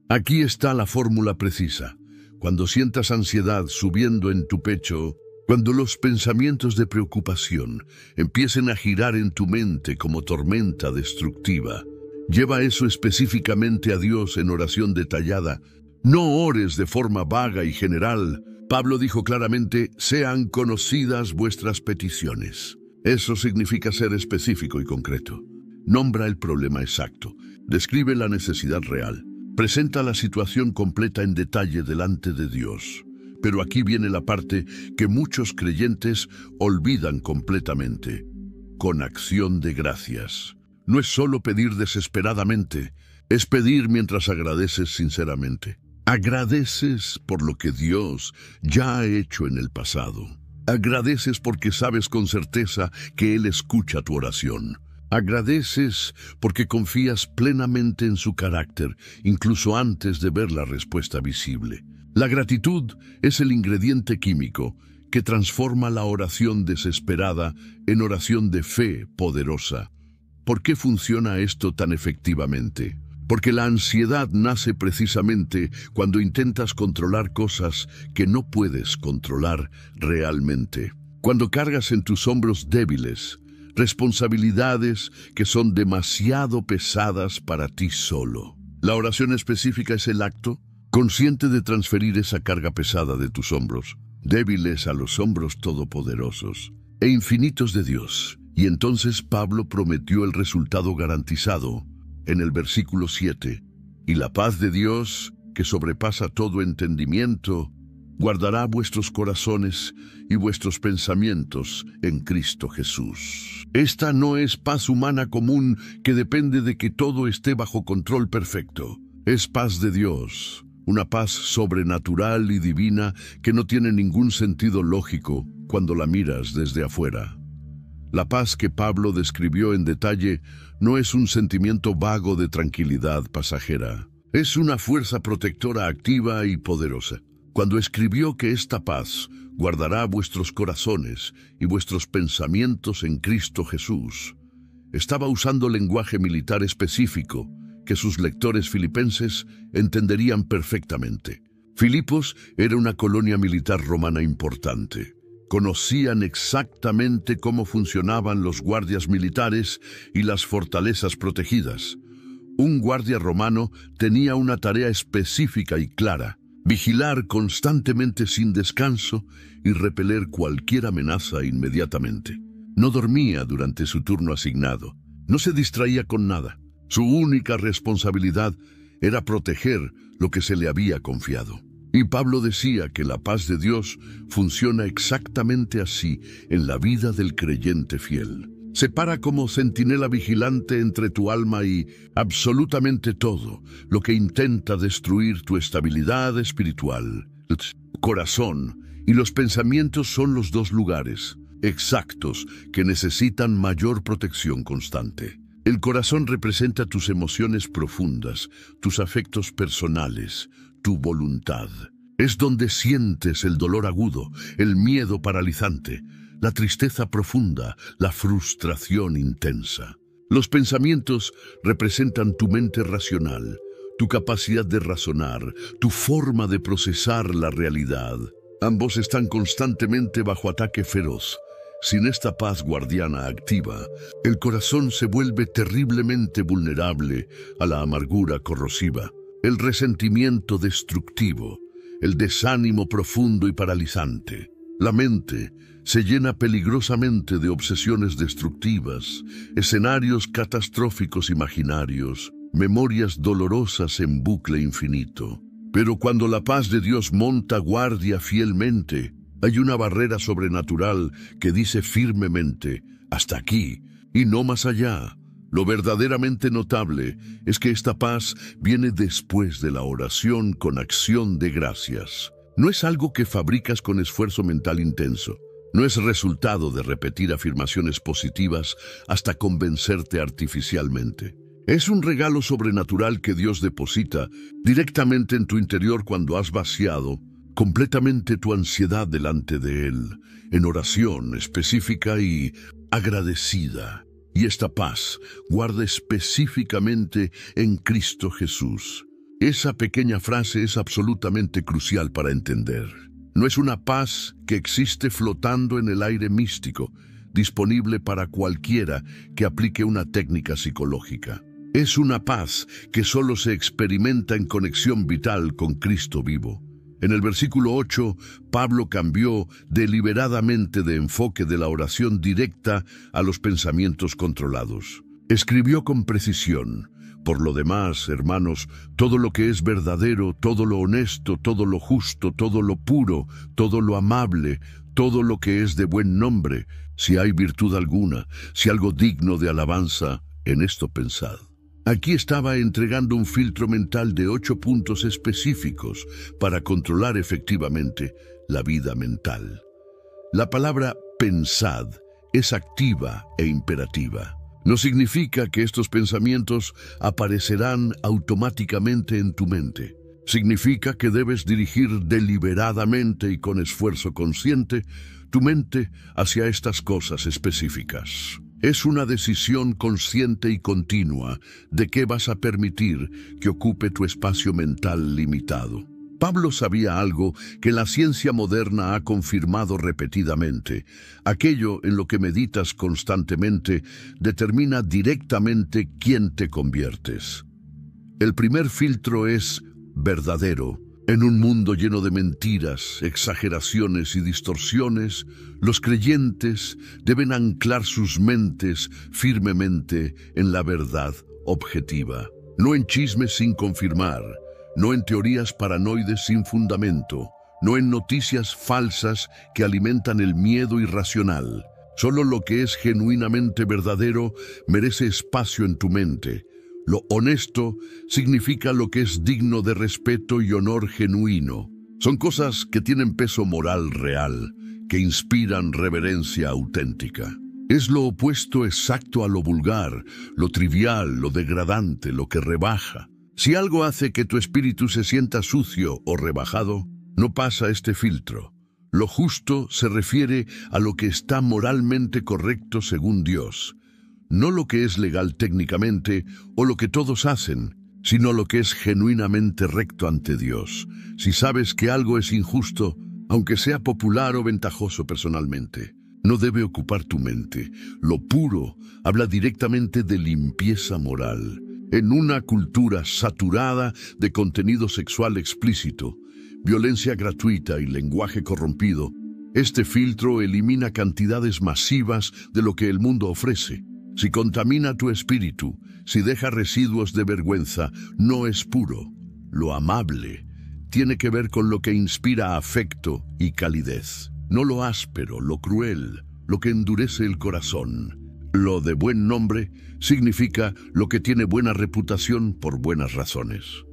Aquí está la fórmula precisa. Cuando sientas ansiedad subiendo en tu pecho, Cuando los pensamientos de preocupación empiecen a girar en tu mente como tormenta destructiva, lleva eso específicamente a Dios en oración detallada. No ores de forma vaga y general. Pablo dijo claramente, sean conocidas vuestras peticiones. Eso significa ser específico y concreto. Nombra el problema exacto, describe la necesidad real, presenta la situación completa en detalle delante de Dios. Pero aquí viene la parte que muchos creyentes olvidan completamente. Con acción de gracias. No es solo pedir desesperadamente, es pedir mientras agradeces sinceramente. Agradeces por lo que Dios ya ha hecho en el pasado. Agradeces porque sabes con certeza que Él escucha tu oración. Agradeces porque confías plenamente en su carácter, incluso antes de ver la respuesta visible. La gratitud es el ingrediente químico que transforma la oración desesperada en oración de fe poderosa. ¿Por qué funciona esto tan efectivamente? Porque la ansiedad nace precisamente cuando intentas controlar cosas que no puedes controlar realmente. Cuando cargas en tus hombros débiles responsabilidades que son demasiado pesadas para ti solo. La oración específica es el acto consciente de transferir esa carga pesada de tus hombros, débiles a los hombros todopoderosos e infinitos de Dios. Y entonces Pablo prometió el resultado garantizado en el versículo 7. Y la paz de Dios, que sobrepasa todo entendimiento, guardará vuestros corazones y vuestros pensamientos en Cristo Jesús. Esta no es paz humana común que depende de que todo esté bajo control perfecto. Es paz de Dios, una paz sobrenatural y divina que no tiene ningún sentido lógico cuando la miras desde afuera. La paz que Pablo describió en detalle no es un sentimiento vago de tranquilidad pasajera. Es una fuerza protectora activa y poderosa. Cuando escribió que esta paz guardará vuestros corazones y vuestros pensamientos en Cristo Jesús, estaba usando lenguaje militar específico que sus lectores filipenses entenderían perfectamente. Filipos era una colonia militar romana importante. Conocían exactamente cómo funcionaban los guardias militares y las fortalezas protegidas. Un guardia romano tenía una tarea específica y clara: vigilar constantemente sin descanso y repeler cualquier amenaza inmediatamente. No dormía durante su turno asignado, no se distraía con nada. Su única responsabilidad era proteger lo que se le había confiado. Y Pablo decía que la paz de Dios funciona exactamente así en la vida del creyente fiel. Se para como centinela vigilante entre tu alma y absolutamente todo lo que intenta destruir tu estabilidad espiritual. El corazón y los pensamientos son los dos lugares exactos que necesitan mayor protección constante. El corazón representa tus emociones profundas, tus afectos personales, tu voluntad. Es donde sientes el dolor agudo, el miedo paralizante, la tristeza profunda, la frustración intensa. Los pensamientos representan tu mente racional, tu capacidad de razonar, tu forma de procesar la realidad. Ambos están constantemente bajo ataque feroz. Sin esta paz guardiana activa, el corazón se vuelve terriblemente vulnerable a la amargura corrosiva, el resentimiento destructivo, el desánimo profundo y paralizante. La mente se llena peligrosamente de obsesiones destructivas, escenarios catastróficos imaginarios, memorias dolorosas en bucle infinito. Pero cuando la paz de Dios monta guardia fielmente, hay una barrera sobrenatural que dice firmemente, hasta aquí y no más allá. Lo verdaderamente notable es que esta paz viene después de la oración con acción de gracias. No es algo que fabricas con esfuerzo mental intenso. No es resultado de repetir afirmaciones positivas hasta convencerte artificialmente. Es un regalo sobrenatural que Dios deposita directamente en tu interior cuando has vaciado completamente tu ansiedad delante de Él, en oración específica y agradecida. Y esta paz guarda específicamente en Cristo Jesús. Esa pequeña frase es absolutamente crucial para entender. No es una paz que existe flotando en el aire místico, disponible para cualquiera que aplique una técnica psicológica. Es una paz que solo se experimenta en conexión vital con Cristo vivo. En el versículo 8, Pablo cambió deliberadamente de enfoque de la oración directa a los pensamientos controlados. Escribió con precisión: por lo demás, hermanos, todo lo que es verdadero, todo lo honesto, todo lo justo, todo lo puro, todo lo amable, todo lo que es de buen nombre, si hay virtud alguna, si algo digno de alabanza, en esto pensad. Aquí estaba entregando un filtro mental de 8 puntos específicos para controlar efectivamente la vida mental. La palabra pensad es activa e imperativa. No significa que estos pensamientos aparecerán automáticamente en tu mente. Significa que debes dirigir deliberadamente y con esfuerzo consciente tu mente hacia estas cosas específicas. Es una decisión consciente y continua de qué vas a permitir que ocupe tu espacio mental limitado. Pablo sabía algo que la ciencia moderna ha confirmado repetidamente. Aquello en lo que meditas constantemente determina directamente quién te conviertes. El primer filtro es verdadero. En un mundo lleno de mentiras, exageraciones y distorsiones, los creyentes deben anclar sus mentes firmemente en la verdad objetiva, no en chismes sin confirmar, no en teorías paranoides sin fundamento, no en noticias falsas que alimentan el miedo irracional. Solo lo que es genuinamente verdadero merece espacio en tu mente. Lo honesto significa lo que es digno de respeto y honor genuino. Son cosas que tienen peso moral real, que inspiran reverencia auténtica. Es lo opuesto exacto a lo vulgar, lo trivial, lo degradante, lo que rebaja. Si algo hace que tu espíritu se sienta sucio o rebajado, no pasa este filtro. Lo justo se refiere a lo que está moralmente correcto según Dios. No lo que es legal técnicamente o lo que todos hacen, sino lo que es genuinamente recto ante Dios. Si sabes que algo es injusto, aunque sea popular o ventajoso personalmente, no debe ocupar tu mente. Lo puro habla directamente de limpieza moral. En una cultura saturada de contenido sexual explícito, violencia gratuita y lenguaje corrompido, este filtro elimina cantidades masivas de lo que el mundo ofrece. Si contamina tu espíritu, si deja residuos de vergüenza, no es puro. Lo amable tiene que ver con lo que inspira afecto y calidez, no lo áspero, lo cruel, lo que endurece el corazón. Lo de buen nombre significa lo que tiene buena reputación por buenas razones.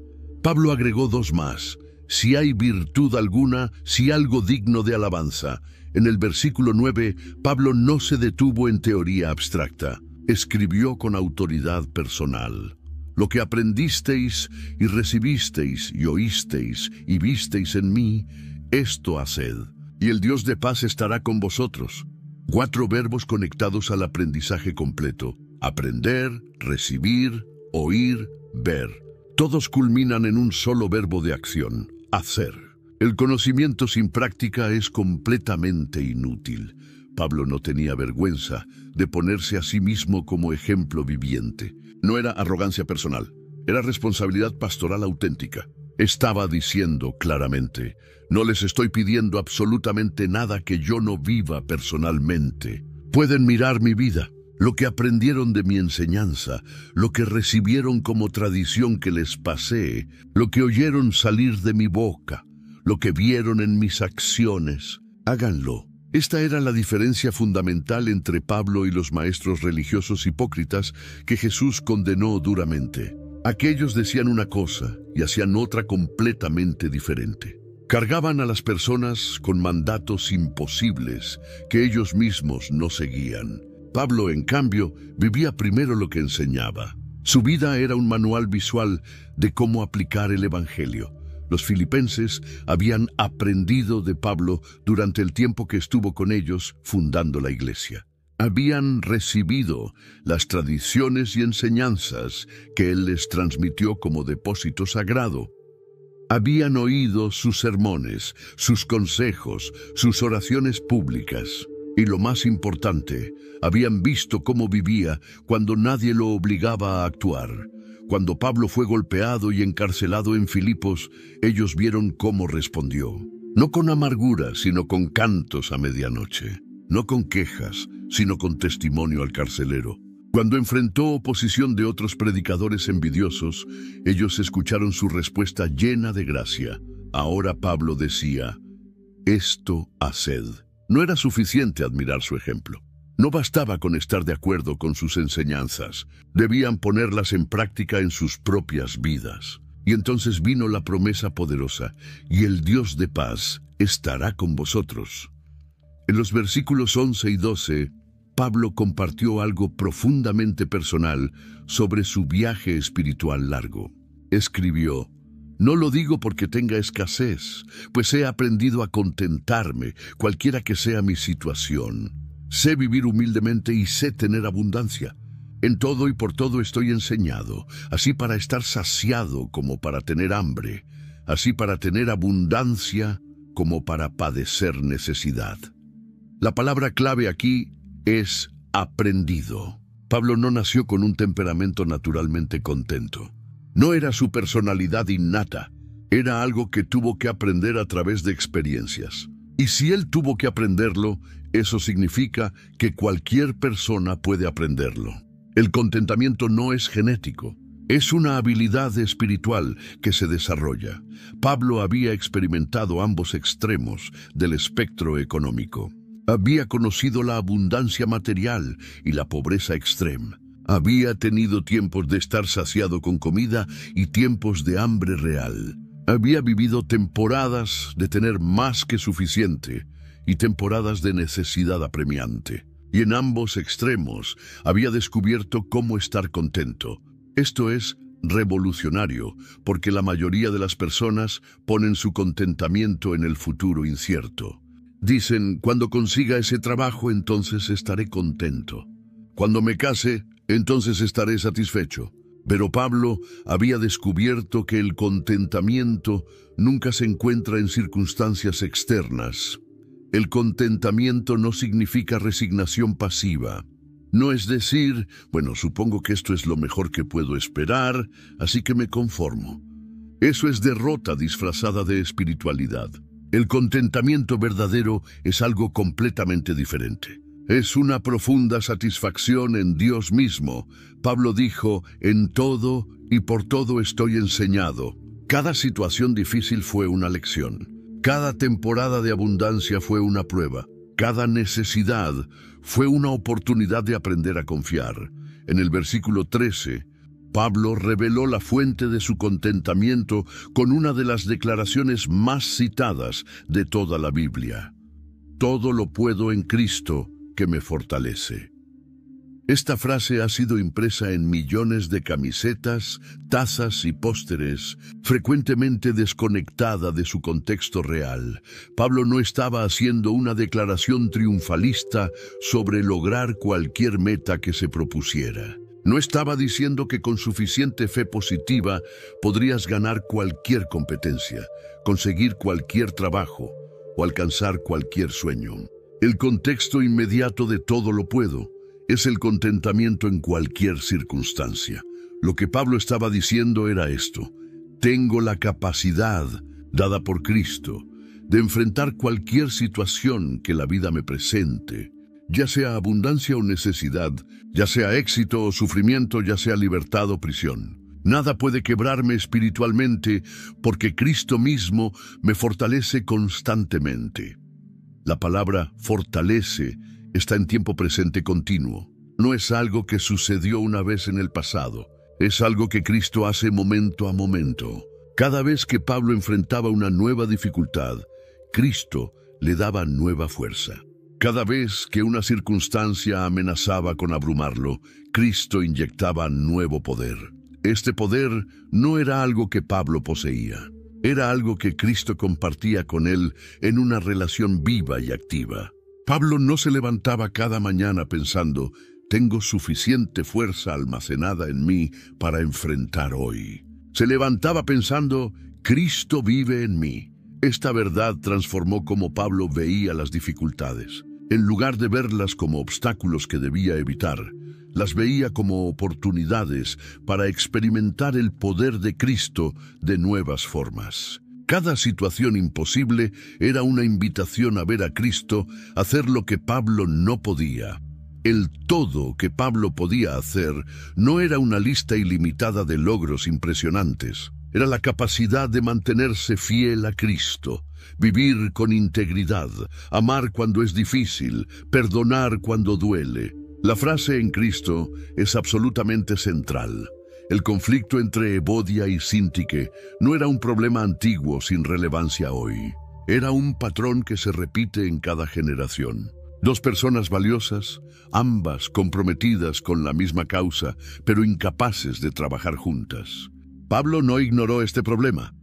Pablo agregó 2 más. Si hay virtud alguna, si algo digno de alabanza. En el versículo 9, Pablo no se detuvo en teoría abstracta. Escribió con autoridad personal. Lo que aprendisteis y recibisteis y oísteis y visteis en mí, esto haced, y el Dios de paz estará con vosotros. 4 verbos conectados al aprendizaje completo: aprender, recibir, oír, ver. Todos culminan en un solo verbo de acción: hacer. El conocimiento sin práctica es completamente inútil. Pablo no tenía vergüenza de ponerse a sí mismo como ejemplo viviente. No era arrogancia personal, era responsabilidad pastoral auténtica. Estaba diciendo claramente: no les estoy pidiendo absolutamente nada que yo no viva personalmente. Pueden mirar mi vida, lo que aprendieron de mi enseñanza, lo que recibieron como tradición que les pasé, lo que oyeron salir de mi boca, lo que vieron en mis acciones. Háganlo. Esta era la diferencia fundamental entre Pablo y los maestros religiosos hipócritas que Jesús condenó duramente. Aquellos decían una cosa y hacían otra completamente diferente. Cargaban a las personas con mandatos imposibles que ellos mismos no seguían. Pablo, en cambio, vivía primero lo que enseñaba. Su vida era un manual visual de cómo aplicar el Evangelio. Los filipenses habían aprendido de Pablo durante el tiempo que estuvo con ellos fundando la iglesia. Habían recibido las tradiciones y enseñanzas que él les transmitió como depósito sagrado. Habían oído sus sermones, sus consejos, sus oraciones públicas. Y lo más importante, habían visto cómo vivía cuando nadie lo obligaba a actuar. Cuando Pablo fue golpeado y encarcelado en Filipos, ellos vieron cómo respondió. No con amargura, sino con cantos a medianoche. No con quejas, sino con testimonio al carcelero. Cuando enfrentó oposición de otros predicadores envidiosos, ellos escucharon su respuesta llena de gracia. Ahora Pablo decía, «Esto haced». No era suficiente admirar su ejemplo. No bastaba con estar de acuerdo con sus enseñanzas. Debían ponerlas en práctica en sus propias vidas. Y entonces vino la promesa poderosa, «Y el Dios de paz estará con vosotros». En los versículos 11 y 12, Pablo compartió algo profundamente personal sobre su viaje espiritual largo. Escribió, «No lo digo porque tenga escasez, pues he aprendido a contentarme, cualquiera que sea mi situación. Sé vivir humildemente y sé tener abundancia. En todo y por todo estoy enseñado, así para estar saciado como para tener hambre, así para tener abundancia como para padecer necesidad». La palabra clave aquí es aprendido. Pablo no nació con un temperamento naturalmente contento. No era su personalidad innata, era algo que tuvo que aprender a través de experiencias. Y si él tuvo que aprenderlo, eso significa que cualquier persona puede aprenderlo. El contentamiento no es genético, es una habilidad espiritual que se desarrolla. Pablo había experimentado ambos extremos del espectro económico. Había conocido la abundancia material y la pobreza extrema. Había tenido tiempos de estar saciado con comida y tiempos de hambre real. Había vivido temporadas de tener más que suficiente y temporadas de necesidad apremiante. Y en ambos extremos había descubierto cómo estar contento. Esto es revolucionario, porque la mayoría de las personas ponen su contentamiento en el futuro incierto. Dicen, cuando consiga ese trabajo, entonces estaré contento. Cuando me case, entonces estaré satisfecho. Pero Pablo había descubierto que el contentamiento nunca se encuentra en circunstancias externas. El contentamiento no significa resignación pasiva. No es decir, bueno, supongo que esto es lo mejor que puedo esperar, así que me conformo. Eso es derrota disfrazada de espiritualidad. El contentamiento verdadero es algo completamente diferente. Es una profunda satisfacción en Dios mismo. Pablo dijo, «En todo y por todo estoy enseñado». Cada situación difícil fue una lección. Cada temporada de abundancia fue una prueba. Cada necesidad fue una oportunidad de aprender a confiar. En el versículo 13, Pablo reveló la fuente de su contentamiento con una de las declaraciones más citadas de toda la Biblia. «Todo lo puedo en Cristo que me fortalece». Esta frase ha sido impresa en millones de camisetas, tazas y pósteres, frecuentemente desconectada de su contexto real. Pablo no estaba haciendo una declaración triunfalista sobre lograr cualquier meta que se propusiera. No estaba diciendo que con suficiente fe positiva podrías ganar cualquier competencia, conseguir cualquier trabajo o alcanzar cualquier sueño. El contexto inmediato de todo lo puedo es el contentamiento en cualquier circunstancia. Lo que Pablo estaba diciendo era esto: tengo la capacidad, dada por Cristo, de enfrentar cualquier situación que la vida me presente, ya sea abundancia o necesidad, ya sea éxito o sufrimiento, ya sea libertad o prisión. Nada puede quebrarme espiritualmente porque Cristo mismo me fortalece constantemente. La palabra fortalece está en tiempo presente continuo. No es algo que sucedió una vez en el pasado. Es algo que Cristo hace momento a momento. Cada vez que Pablo enfrentaba una nueva dificultad, Cristo le daba nueva fuerza. Cada vez que una circunstancia amenazaba con abrumarlo, Cristo inyectaba nuevo poder. Este poder no era algo que Pablo poseía. Era algo que Cristo compartía con él en una relación viva y activa. Pablo no se levantaba cada mañana pensando, tengo suficiente fuerza almacenada en mí para enfrentar hoy. Se levantaba pensando, Cristo vive en mí. Esta verdad transformó cómo Pablo veía las dificultades. En lugar de verlas como obstáculos que debía evitar, las veía como oportunidades para experimentar el poder de Cristo de nuevas formas. Cada situación imposible era una invitación a ver a Cristo hacer lo que Pablo no podía. El todo que Pablo podía hacer no era una lista ilimitada de logros impresionantes. Era la capacidad de mantenerse fiel a Cristo, vivir con integridad, amar cuando es difícil, perdonar cuando duele. La frase en Cristo es absolutamente central. El conflicto entre Evodia y Síntique no era un problema antiguo sin relevancia hoy. Era un patrón que se repite en cada generación. Dos personas valiosas, ambas comprometidas con la misma causa, pero incapaces de trabajar juntas. Pablo no ignoró este problema.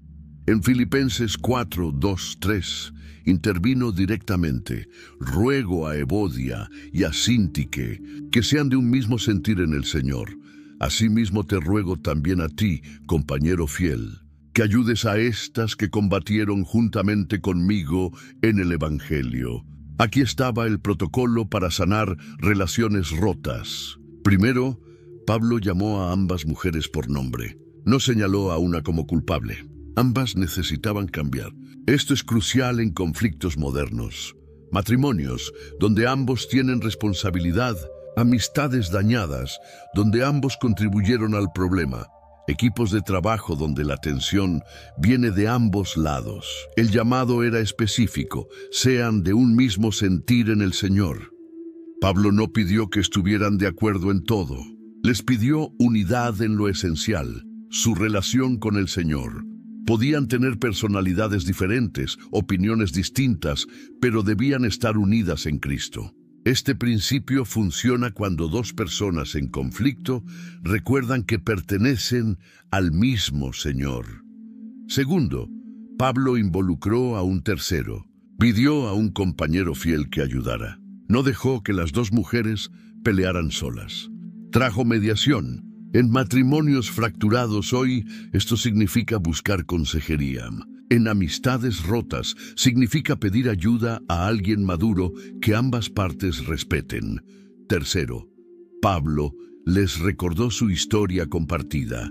En Filipenses 4, 2, 3, intervino directamente. Ruego a Evodia y a Síntique que sean de un mismo sentir en el Señor. Asimismo te ruego también a ti, compañero fiel, que ayudes a estas que combatieron juntamente conmigo en el Evangelio. Aquí estaba el protocolo para sanar relaciones rotas. Primero, Pablo llamó a ambas mujeres por nombre. No señaló a una como culpable. Ambas necesitaban cambiar. Esto es crucial en conflictos modernos. Matrimonios donde ambos tienen responsabilidad, amistades dañadas donde ambos contribuyeron al problema, equipos de trabajo donde la tensión viene de ambos lados. El llamado era específico: sean de un mismo sentir en el Señor. Pablo no pidió que estuvieran de acuerdo en todo. Les pidió unidad en lo esencial, su relación con el Señor. Podían tener personalidades diferentes, opiniones distintas, pero debían estar unidas en Cristo. Este principio funciona cuando dos personas en conflicto recuerdan que pertenecen al mismo Señor. Segundo, Pablo involucró a un tercero. Pidió a un compañero fiel que ayudara. No dejó que las dos mujeres pelearan solas. Trajo mediación. En matrimonios fracturados hoy, esto significa buscar consejería. En amistades rotas, significa pedir ayuda a alguien maduro que ambas partes respeten. Tercero, Pablo les recordó su historia compartida.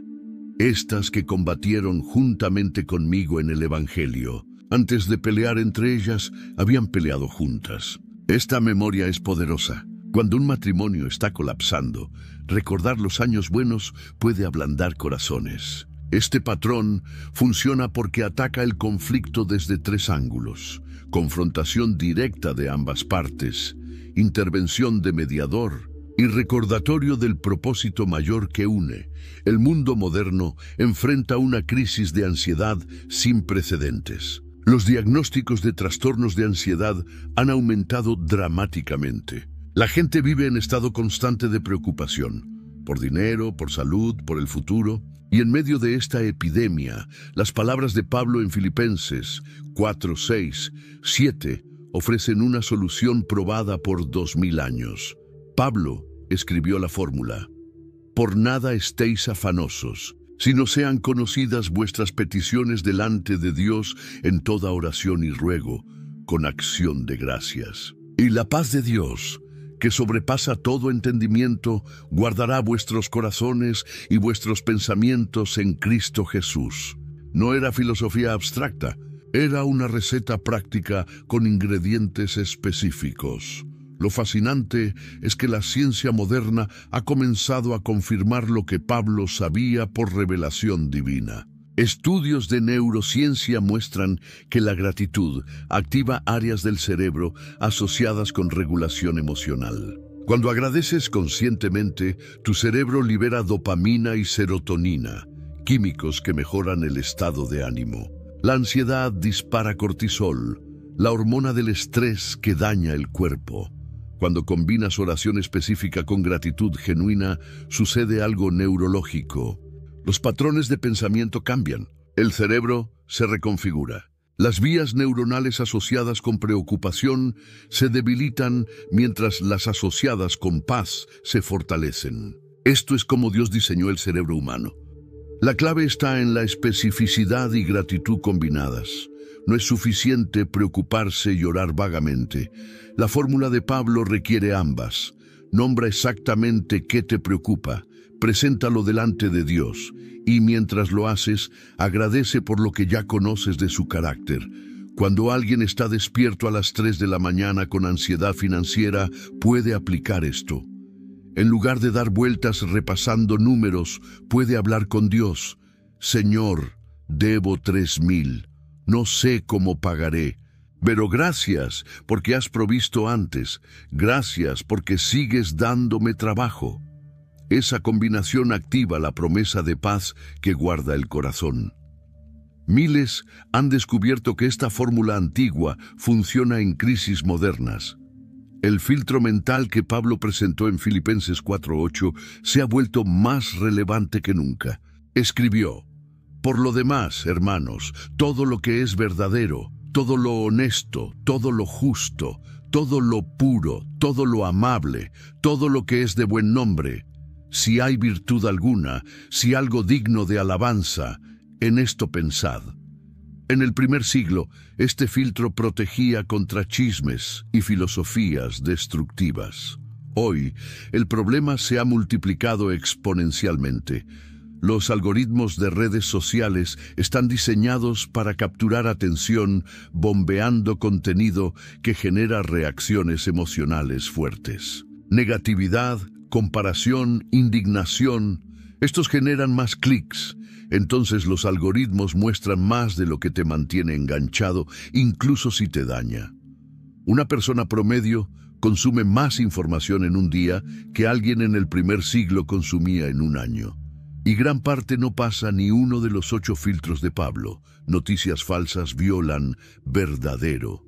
Estas que combatieron juntamente conmigo en el Evangelio, antes de pelear entre ellas, habían peleado juntas. Esta memoria es poderosa. Cuando un matrimonio está colapsando, recordar los años buenos puede ablandar corazones. Este patrón funciona porque ataca el conflicto desde tres ángulos: confrontación directa de ambas partes, intervención de mediador y recordatorio del propósito mayor que une. El mundo moderno enfrenta una crisis de ansiedad sin precedentes. Los diagnósticos de trastornos de ansiedad han aumentado dramáticamente. La gente vive en estado constante de preocupación, por dinero, por salud, por el futuro. Y en medio de esta epidemia, las palabras de Pablo en Filipenses 4, 6, 7 ofrecen una solución probada por 2000 años. Pablo escribió la fórmula: por nada estéis afanosos, sino sean conocidas vuestras peticiones delante de Dios en toda oración y ruego, con acción de gracias. Y la paz de Dios, que sobrepasa todo entendimiento, guardará vuestros corazones y vuestros pensamientos en Cristo Jesús. No era filosofía abstracta, era una receta práctica con ingredientes específicos. Lo fascinante es que la ciencia moderna ha comenzado a confirmar lo que Pablo sabía por revelación divina. Estudios de neurociencia muestran que la gratitud activa áreas del cerebro asociadas con regulación emocional. Cuando agradeces conscientemente, tu cerebro libera dopamina y serotonina, químicos que mejoran el estado de ánimo. La ansiedad dispara cortisol, la hormona del estrés que daña el cuerpo. Cuando combinas oración específica con gratitud genuina, sucede algo neurológico. Los patrones de pensamiento cambian. El cerebro se reconfigura. Las vías neuronales asociadas con preocupación se debilitan mientras las asociadas con paz se fortalecen. Esto es como Dios diseñó el cerebro humano. La clave está en la especificidad y gratitud combinadas. No es suficiente preocuparse y orar vagamente. La fórmula de Pablo requiere ambas. Nombra exactamente qué te preocupa, preséntalo delante de Dios, y mientras lo haces, agradece por lo que ya conoces de su carácter. Cuando alguien está despierto a las 3 de la mañana con ansiedad financiera, puede aplicar esto. En lugar de dar vueltas repasando números, puede hablar con Dios. Señor, debo 3,000. No sé cómo pagaré. Pero gracias porque has provisto antes. Gracias porque sigues dándome trabajo. Esa combinación activa la promesa de paz que guarda el corazón. Miles han descubierto que esta fórmula antigua funciona en crisis modernas. El filtro mental que Pablo presentó en Filipenses 4:8 se ha vuelto más relevante que nunca. Escribió: por lo demás, hermanos, todo lo que es verdadero, todo lo honesto, todo lo justo, todo lo puro, todo lo amable, todo lo que es de buen nombre, si hay virtud alguna, si algo digno de alabanza, en esto pensad. En el primer siglo, este filtro protegía contra chismes y filosofías destructivas. Hoy, el problema se ha multiplicado exponencialmente. Los algoritmos de redes sociales están diseñados para capturar atención, bombeando contenido que genera reacciones emocionales fuertes. Negatividad, comparación, indignación, estos generan más clics. Entonces los algoritmos muestran más de lo que te mantiene enganchado, incluso si te daña. Una persona promedio consume más información en un día que alguien en el primer siglo consumía en un año. Y gran parte no pasa ni uno de los 8 filtros de Pablo. Noticias falsas violan verdadero.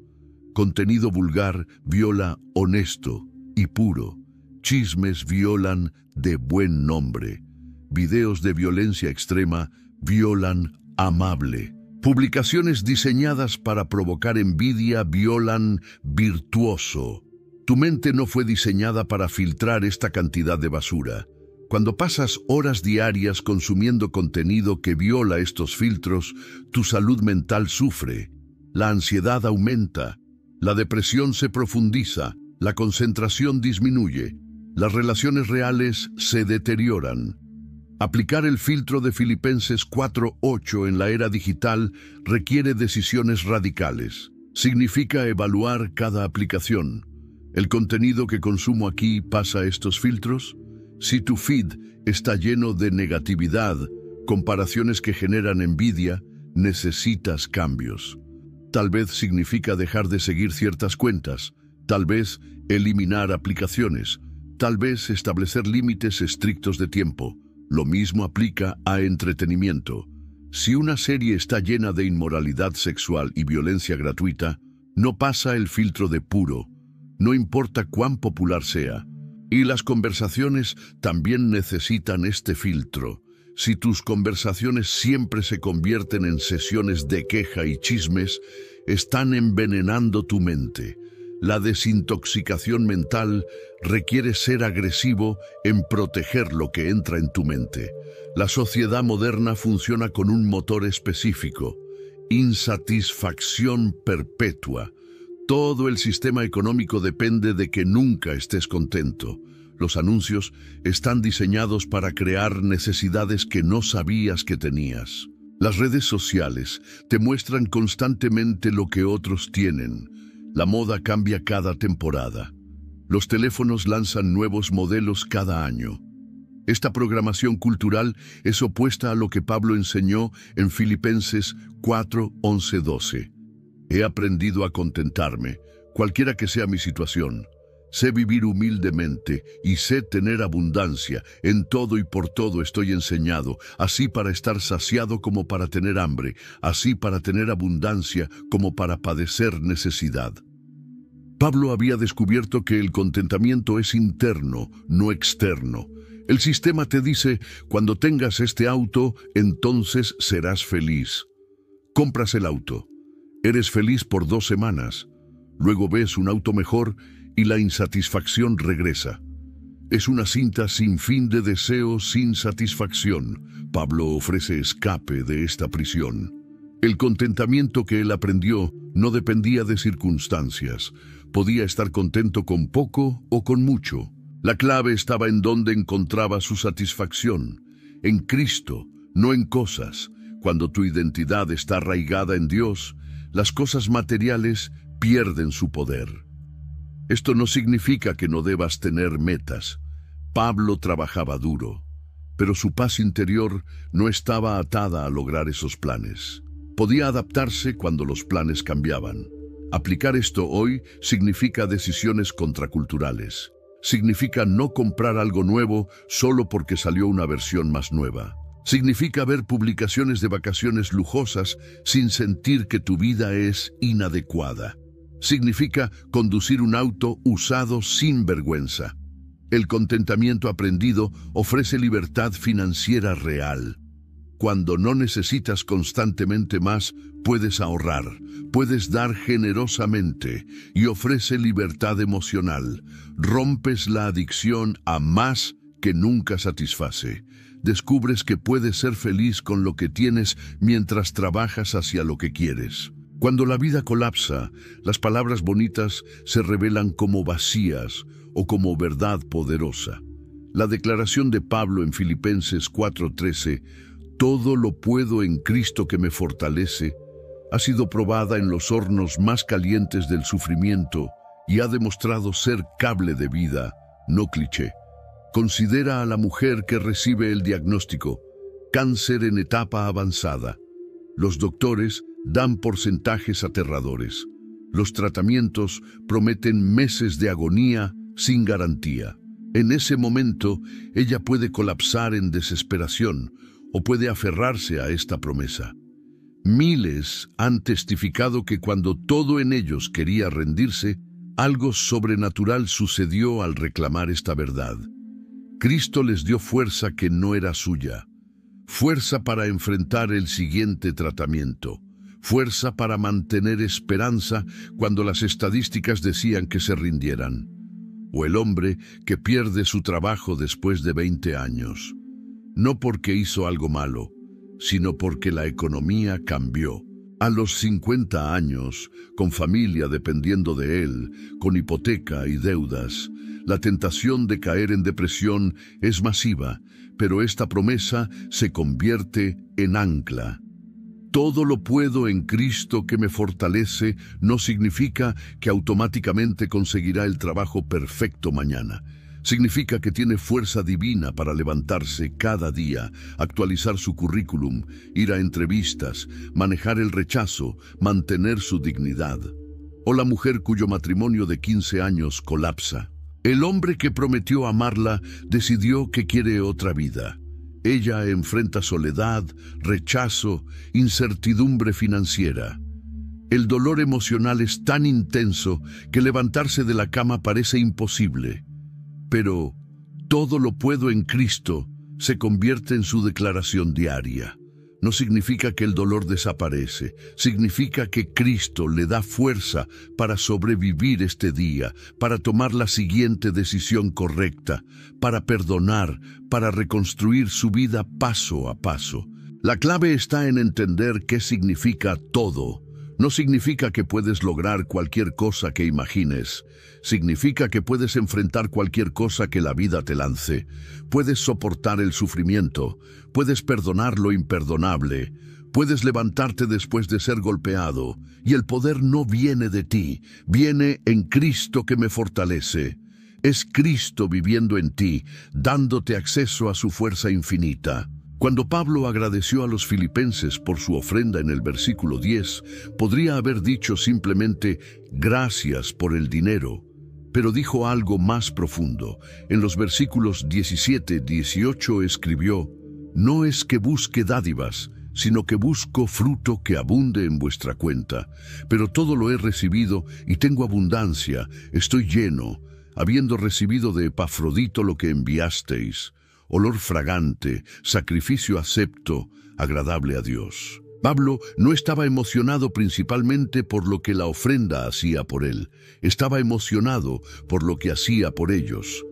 Contenido vulgar viola honesto y puro. Chismes violan de buen nombre. Videos de violencia extrema violan amable. Publicaciones diseñadas para provocar envidia violan virtuoso. Tu mente no fue diseñada para filtrar esta cantidad de basura. Cuando pasas horas diarias consumiendo contenido que viola estos filtros, tu salud mental sufre. La ansiedad aumenta, la depresión se profundiza, la concentración disminuye, las relaciones reales se deterioran. Aplicar el filtro de Filipenses 4:8 en la era digital requiere decisiones radicales. Significa evaluar cada aplicación. ¿El contenido que consumo aquí pasa estos filtros? Si tu feed está lleno de negatividad, comparaciones que generan envidia, necesitas cambios. Tal vez significa dejar de seguir ciertas cuentas, tal vez eliminar aplicaciones, tal vez establecer límites estrictos de tiempo. Lo mismo aplica a entretenimiento. Si una serie está llena de inmoralidad sexual y violencia gratuita, no pasa el filtro de puro, no importa cuán popular sea. Y las conversaciones también necesitan este filtro. Si tus conversaciones siempre se convierten en sesiones de queja y chismes, están envenenando tu mente. La desintoxicación mental requiere ser agresivo en proteger lo que entra en tu mente. La sociedad moderna funciona con un motor específico: insatisfacción perpetua. Todo el sistema económico depende de que nunca estés contento. Los anuncios están diseñados para crear necesidades que no sabías que tenías. Las redes sociales te muestran constantemente lo que otros tienen. La moda cambia cada temporada. Los teléfonos lanzan nuevos modelos cada año. Esta programación cultural es opuesta a lo que Pablo enseñó en Filipenses 4:11-12. He aprendido a contentarme, cualquiera que sea mi situación. Sé vivir humildemente y sé tener abundancia. En todo y por todo estoy enseñado, así para estar saciado como para tener hambre, así para tener abundancia como para padecer necesidad. Pablo había descubierto que el contentamiento es interno, no externo. El sistema te dice: cuando tengas este auto, entonces serás feliz. Compras el auto. Eres feliz por 2 semanas. Luego ves un auto mejor y la insatisfacción regresa. es una cinta sin fin de deseo, sin satisfacción. Pablo ofrece escape de esta prisión. El contentamiento que él aprendió no dependía de circunstancias. Podía estar contento con poco o con mucho. La clave estaba en dónde encontraba su satisfacción. En Cristo, no en cosas. Cuando tu identidad está arraigada en Dios, las cosas materiales pierden su poder. Esto no significa que no debas tener metas. Pablo trabajaba duro, pero su paz interior no estaba atada a lograr esos planes. Podía adaptarse cuando los planes cambiaban. Aplicar esto hoy significa decisiones contraculturales. Significa no comprar algo nuevo solo porque salió una versión más nueva. Significa ver publicaciones de vacaciones lujosas sin sentir que tu vida es inadecuada. Significa conducir un auto usado sin vergüenza. El contentamiento aprendido ofrece libertad financiera real. Cuando no necesitas constantemente más, puedes ahorrar, puedes dar generosamente y ofrece libertad emocional. Rompes la adicción a más que nunca satisface. Descubres que puedes ser feliz con lo que tienes mientras trabajas hacia lo que quieres. Cuando la vida colapsa, las palabras bonitas se revelan como vacías o como verdad poderosa. La declaración de Pablo en Filipenses 4:13, todo lo puedo en Cristo que me fortalece, ha sido probada en los hornos más calientes del sufrimiento y ha demostrado ser cable de vida, no cliché. Considera a la mujer que recibe el diagnóstico, cáncer en etapa avanzada. Los doctores dan porcentajes aterradores. Los tratamientos prometen meses de agonía sin garantía. En ese momento, ella puede colapsar en desesperación o puede aferrarse a esta promesa. Miles han testificado que cuando todo en ellos quería rendirse, algo sobrenatural sucedió al reclamar esta verdad. Cristo les dio fuerza que no era suya, fuerza para enfrentar el siguiente tratamiento, fuerza para mantener esperanza cuando las estadísticas decían que se rindieran, o el hombre que pierde su trabajo después de 20 años, no porque hizo algo malo, sino porque la economía cambió. A los 50 años, con familia dependiendo de él, con hipoteca y deudas, la tentación de caer en depresión es masiva, pero esta promesa se convierte en ancla. Todo lo puedo en Cristo que me fortalece no significa que automáticamente conseguirá el trabajo perfecto mañana. Significa que tiene fuerza divina para levantarse cada día, actualizar su currículum, ir a entrevistas, manejar el rechazo, mantener su dignidad. O la mujer cuyo matrimonio de 15 años colapsa. El hombre que prometió amarla decidió que quiere otra vida. Ella enfrenta soledad, rechazo, incertidumbre financiera. El dolor emocional es tan intenso que levantarse de la cama parece imposible. Pero todo lo puedo en Cristo se convierte en su declaración diaria. No significa que el dolor desaparece, significa que Cristo le da fuerza para sobrevivir este día, para tomar la siguiente decisión correcta, para perdonar, para reconstruir su vida paso a paso. La clave está en entender qué significa todo. No significa que puedes lograr cualquier cosa que imagines. Significa que puedes enfrentar cualquier cosa que la vida te lance. Puedes soportar el sufrimiento. Puedes perdonar lo imperdonable. Puedes levantarte después de ser golpeado. Y el poder no viene de ti. Viene en Cristo que me fortalece. Es Cristo viviendo en ti, dándote acceso a su fuerza infinita. Cuando Pablo agradeció a los filipenses por su ofrenda en el versículo 10, podría haber dicho simplemente gracias por el dinero, pero dijo algo más profundo. En los versículos 17-18 escribió, no es que busque dádivas, sino que busco fruto que abunde en vuestra cuenta. Pero todo lo he recibido y tengo abundancia, estoy lleno, habiendo recibido de Epafrodito lo que enviasteis. Olor fragante, sacrificio acepto, agradable a Dios. Pablo no estaba emocionado principalmente por lo que la ofrenda hacía por él, estaba emocionado por lo que hacía por ellos.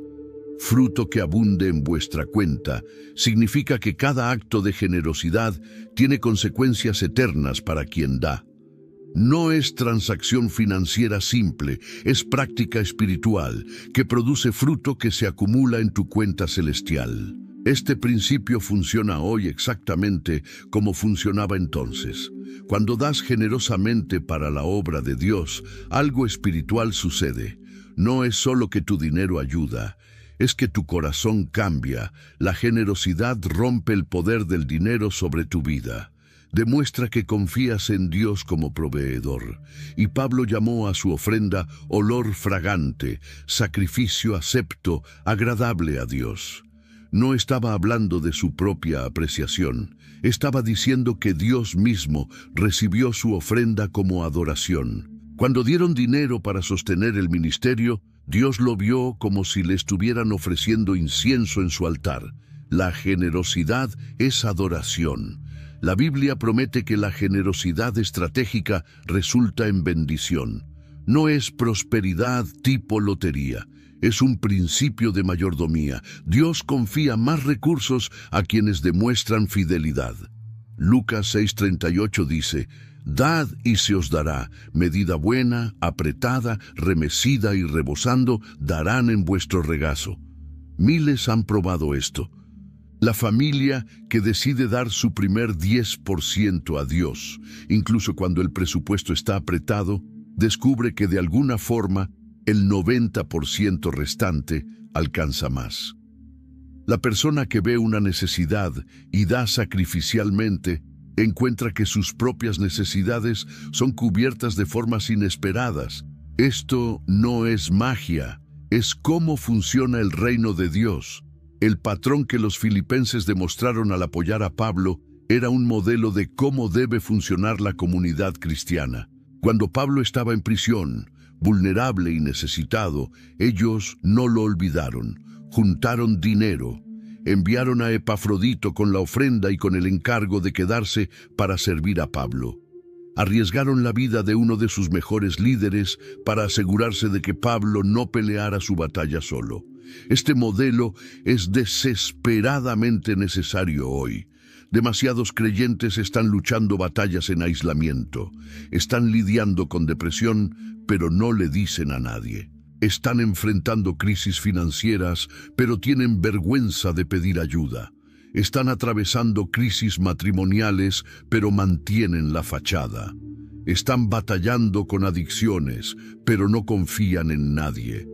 fruto que abunde en vuestra cuenta, significa que cada acto de generosidad tiene consecuencias eternas para quien da. No es transacción financiera simple, es práctica espiritual que produce fruto que se acumula en tu cuenta celestial. Este principio funciona hoy exactamente como funcionaba entonces. Cuando das generosamente para la obra de Dios, algo espiritual sucede. No es solo que tu dinero ayuda, es que tu corazón cambia. La generosidad rompe el poder del dinero sobre tu vida. Demuestra que confías en Dios como proveedor. Y Pablo llamó a su ofrenda olor fragante, sacrificio acepto, agradable a Dios. No estaba hablando de su propia apreciación. Estaba diciendo que Dios mismo recibió su ofrenda como adoración. Cuando dieron dinero para sostener el ministerio, Dios lo vio como si le estuvieran ofreciendo incienso en su altar. La generosidad es adoración. La Biblia promete que la generosidad estratégica resulta en bendición. No es prosperidad tipo lotería, es un principio de mayordomía. Dios confía más recursos a quienes demuestran fidelidad. Lucas 6:38 dice: «Dad y se os dará, medida buena, apretada, remecida y rebosando, darán en vuestro regazo». Miles han probado esto. La familia que decide dar su primer 10% a Dios, incluso cuando el presupuesto está apretado, descubre que de alguna forma el 90% restante alcanza más. La persona que ve una necesidad y da sacrificialmente, encuentra que sus propias necesidades son cubiertas de formas inesperadas. Esto no es magia, es cómo funciona el reino de Dios. El patrón que los filipenses demostraron al apoyar a Pablo era un modelo de cómo debe funcionar la comunidad cristiana. Cuando Pablo estaba en prisión, vulnerable y necesitado, ellos no lo olvidaron. Juntaron dinero, enviaron a Epafrodito con la ofrenda y con el encargo de quedarse para servir a Pablo. Arriesgaron la vida de uno de sus mejores líderes para asegurarse de que Pablo no peleara su batalla solo. Este modelo es desesperadamente necesario hoy. Demasiados creyentes están luchando batallas en aislamiento. Están lidiando con depresión, pero no le dicen a nadie. Están enfrentando crisis financieras, pero tienen vergüenza de pedir ayuda. Están atravesando crisis matrimoniales, pero mantienen la fachada. Están batallando con adicciones, pero no confían en nadie.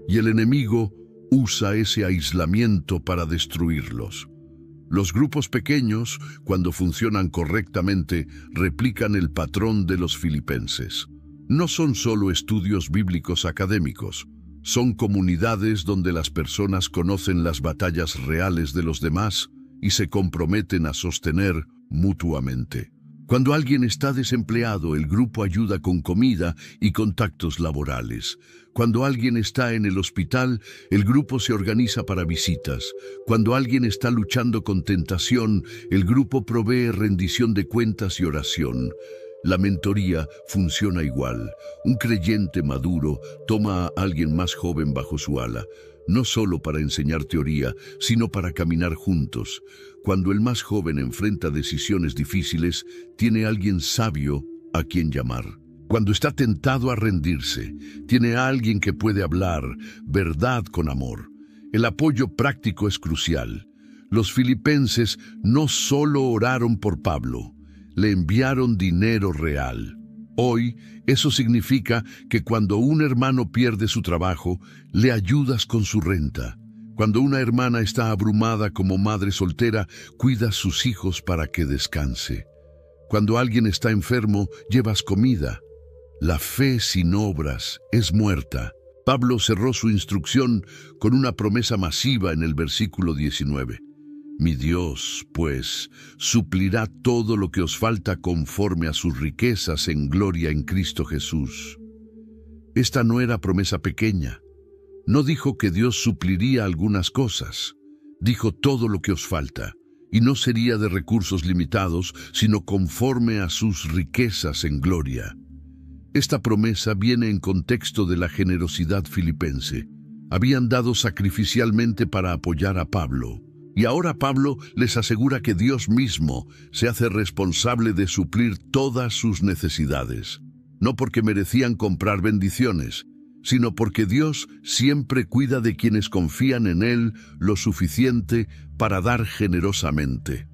Y el enemigo usa ese aislamiento para destruirlos. Los grupos pequeños, cuando funcionan correctamente, replican el patrón de los filipenses. No son solo estudios bíblicos académicos, son comunidades donde las personas conocen las batallas reales de los demás y se comprometen a sostener mutuamente. Cuando alguien está desempleado, el grupo ayuda con comida y contactos laborales. Cuando alguien está en el hospital, el grupo se organiza para visitas. Cuando alguien está luchando con tentación, el grupo provee rendición de cuentas y oración. La mentoría funciona igual. Un creyente maduro toma a alguien más joven bajo su ala, no solo para enseñar teoría, sino para caminar juntos. Cuando el más joven enfrenta decisiones difíciles, tiene alguien sabio a quien llamar. Cuando está tentado a rendirse, tiene a alguien que puede hablar verdad con amor. El apoyo práctico es crucial. Los filipenses no solo oraron por Pablo, le enviaron dinero real. Hoy, eso significa que cuando un hermano pierde su trabajo, le ayudas con su renta. Cuando una hermana está abrumada como madre soltera, cuida a sus hijos para que descanse. Cuando alguien está enfermo, llevas comida. La fe sin obras es muerta. Pablo cerró su instrucción con una promesa masiva en el versículo 19. Mi Dios, pues, suplirá todo lo que os falta conforme a sus riquezas en gloria en Cristo Jesús. Esta no era promesa pequeña. No dijo que Dios supliría algunas cosas. Dijo todo lo que os falta. Y no sería de recursos limitados, sino conforme a sus riquezas en gloria. Esta promesa viene en contexto de la generosidad filipense. Habían dado sacrificialmente para apoyar a Pablo. Y ahora Pablo les asegura que Dios mismo se hace responsable de suplir todas sus necesidades. No porque merecían comprar bendiciones, sino porque Dios siempre cuida de quienes confían en Él lo suficiente para dar generosamente.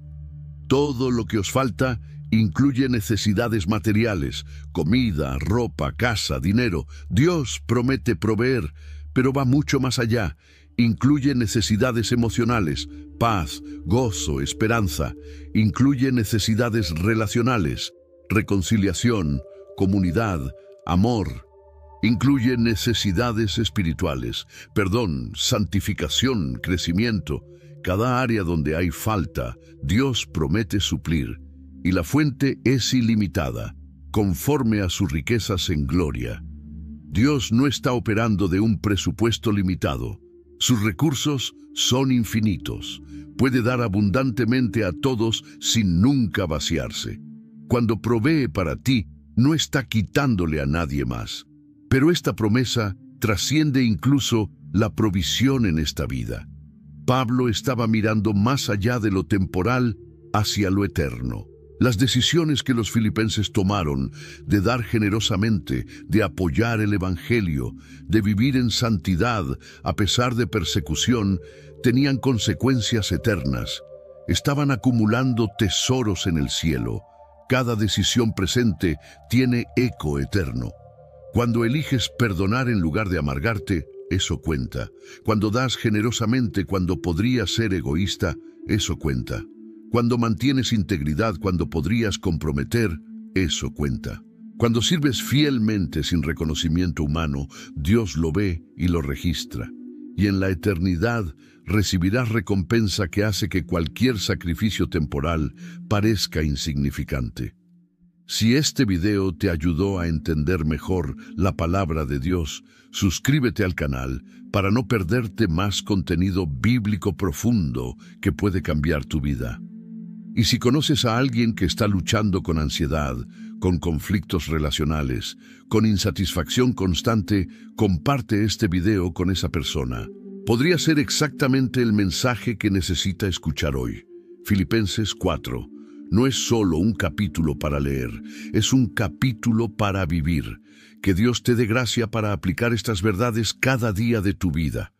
Todo lo que os falta incluye necesidades materiales, comida, ropa, casa, dinero. Dios promete proveer, pero va mucho más allá. Incluye necesidades emocionales, paz, gozo, esperanza. Incluye necesidades relacionales, reconciliación, comunidad, amor. Incluye necesidades espirituales, perdón, santificación, crecimiento. Cada área donde hay falta, Dios promete suplir, y la fuente es ilimitada, conforme a sus riquezas en gloria. Dios no está operando de un presupuesto limitado. Sus recursos son infinitos. Puede dar abundantemente a todos sin nunca vaciarse. Cuando provee para ti, no está quitándole a nadie más. Pero esta promesa trasciende incluso la provisión en esta vida. Pablo estaba mirando más allá de lo temporal hacia lo eterno. Las decisiones que los filipenses tomaron de dar generosamente, de apoyar el Evangelio, de vivir en santidad a pesar de persecución, tenían consecuencias eternas. Estaban acumulando tesoros en el cielo. Cada decisión presente tiene eco eterno. Cuando eliges perdonar en lugar de amargarte, eso cuenta. Cuando das generosamente cuando podrías ser egoísta, eso cuenta. Cuando mantienes integridad cuando podrías comprometer, eso cuenta. Cuando sirves fielmente sin reconocimiento humano, Dios lo ve y lo registra. Y en la eternidad recibirás recompensa que hace que cualquier sacrificio temporal parezca insignificante. Si este video te ayudó a entender mejor la palabra de Dios, suscríbete al canal para no perderte más contenido bíblico profundo que puede cambiar tu vida. Y si conoces a alguien que está luchando con ansiedad, con conflictos relacionales, con insatisfacción constante, comparte este video con esa persona. Podría ser exactamente el mensaje que necesita escuchar hoy. Filipenses 4. No es solo un capítulo para leer, es un capítulo para vivir. Que Dios te dé gracia para aplicar estas verdades cada día de tu vida.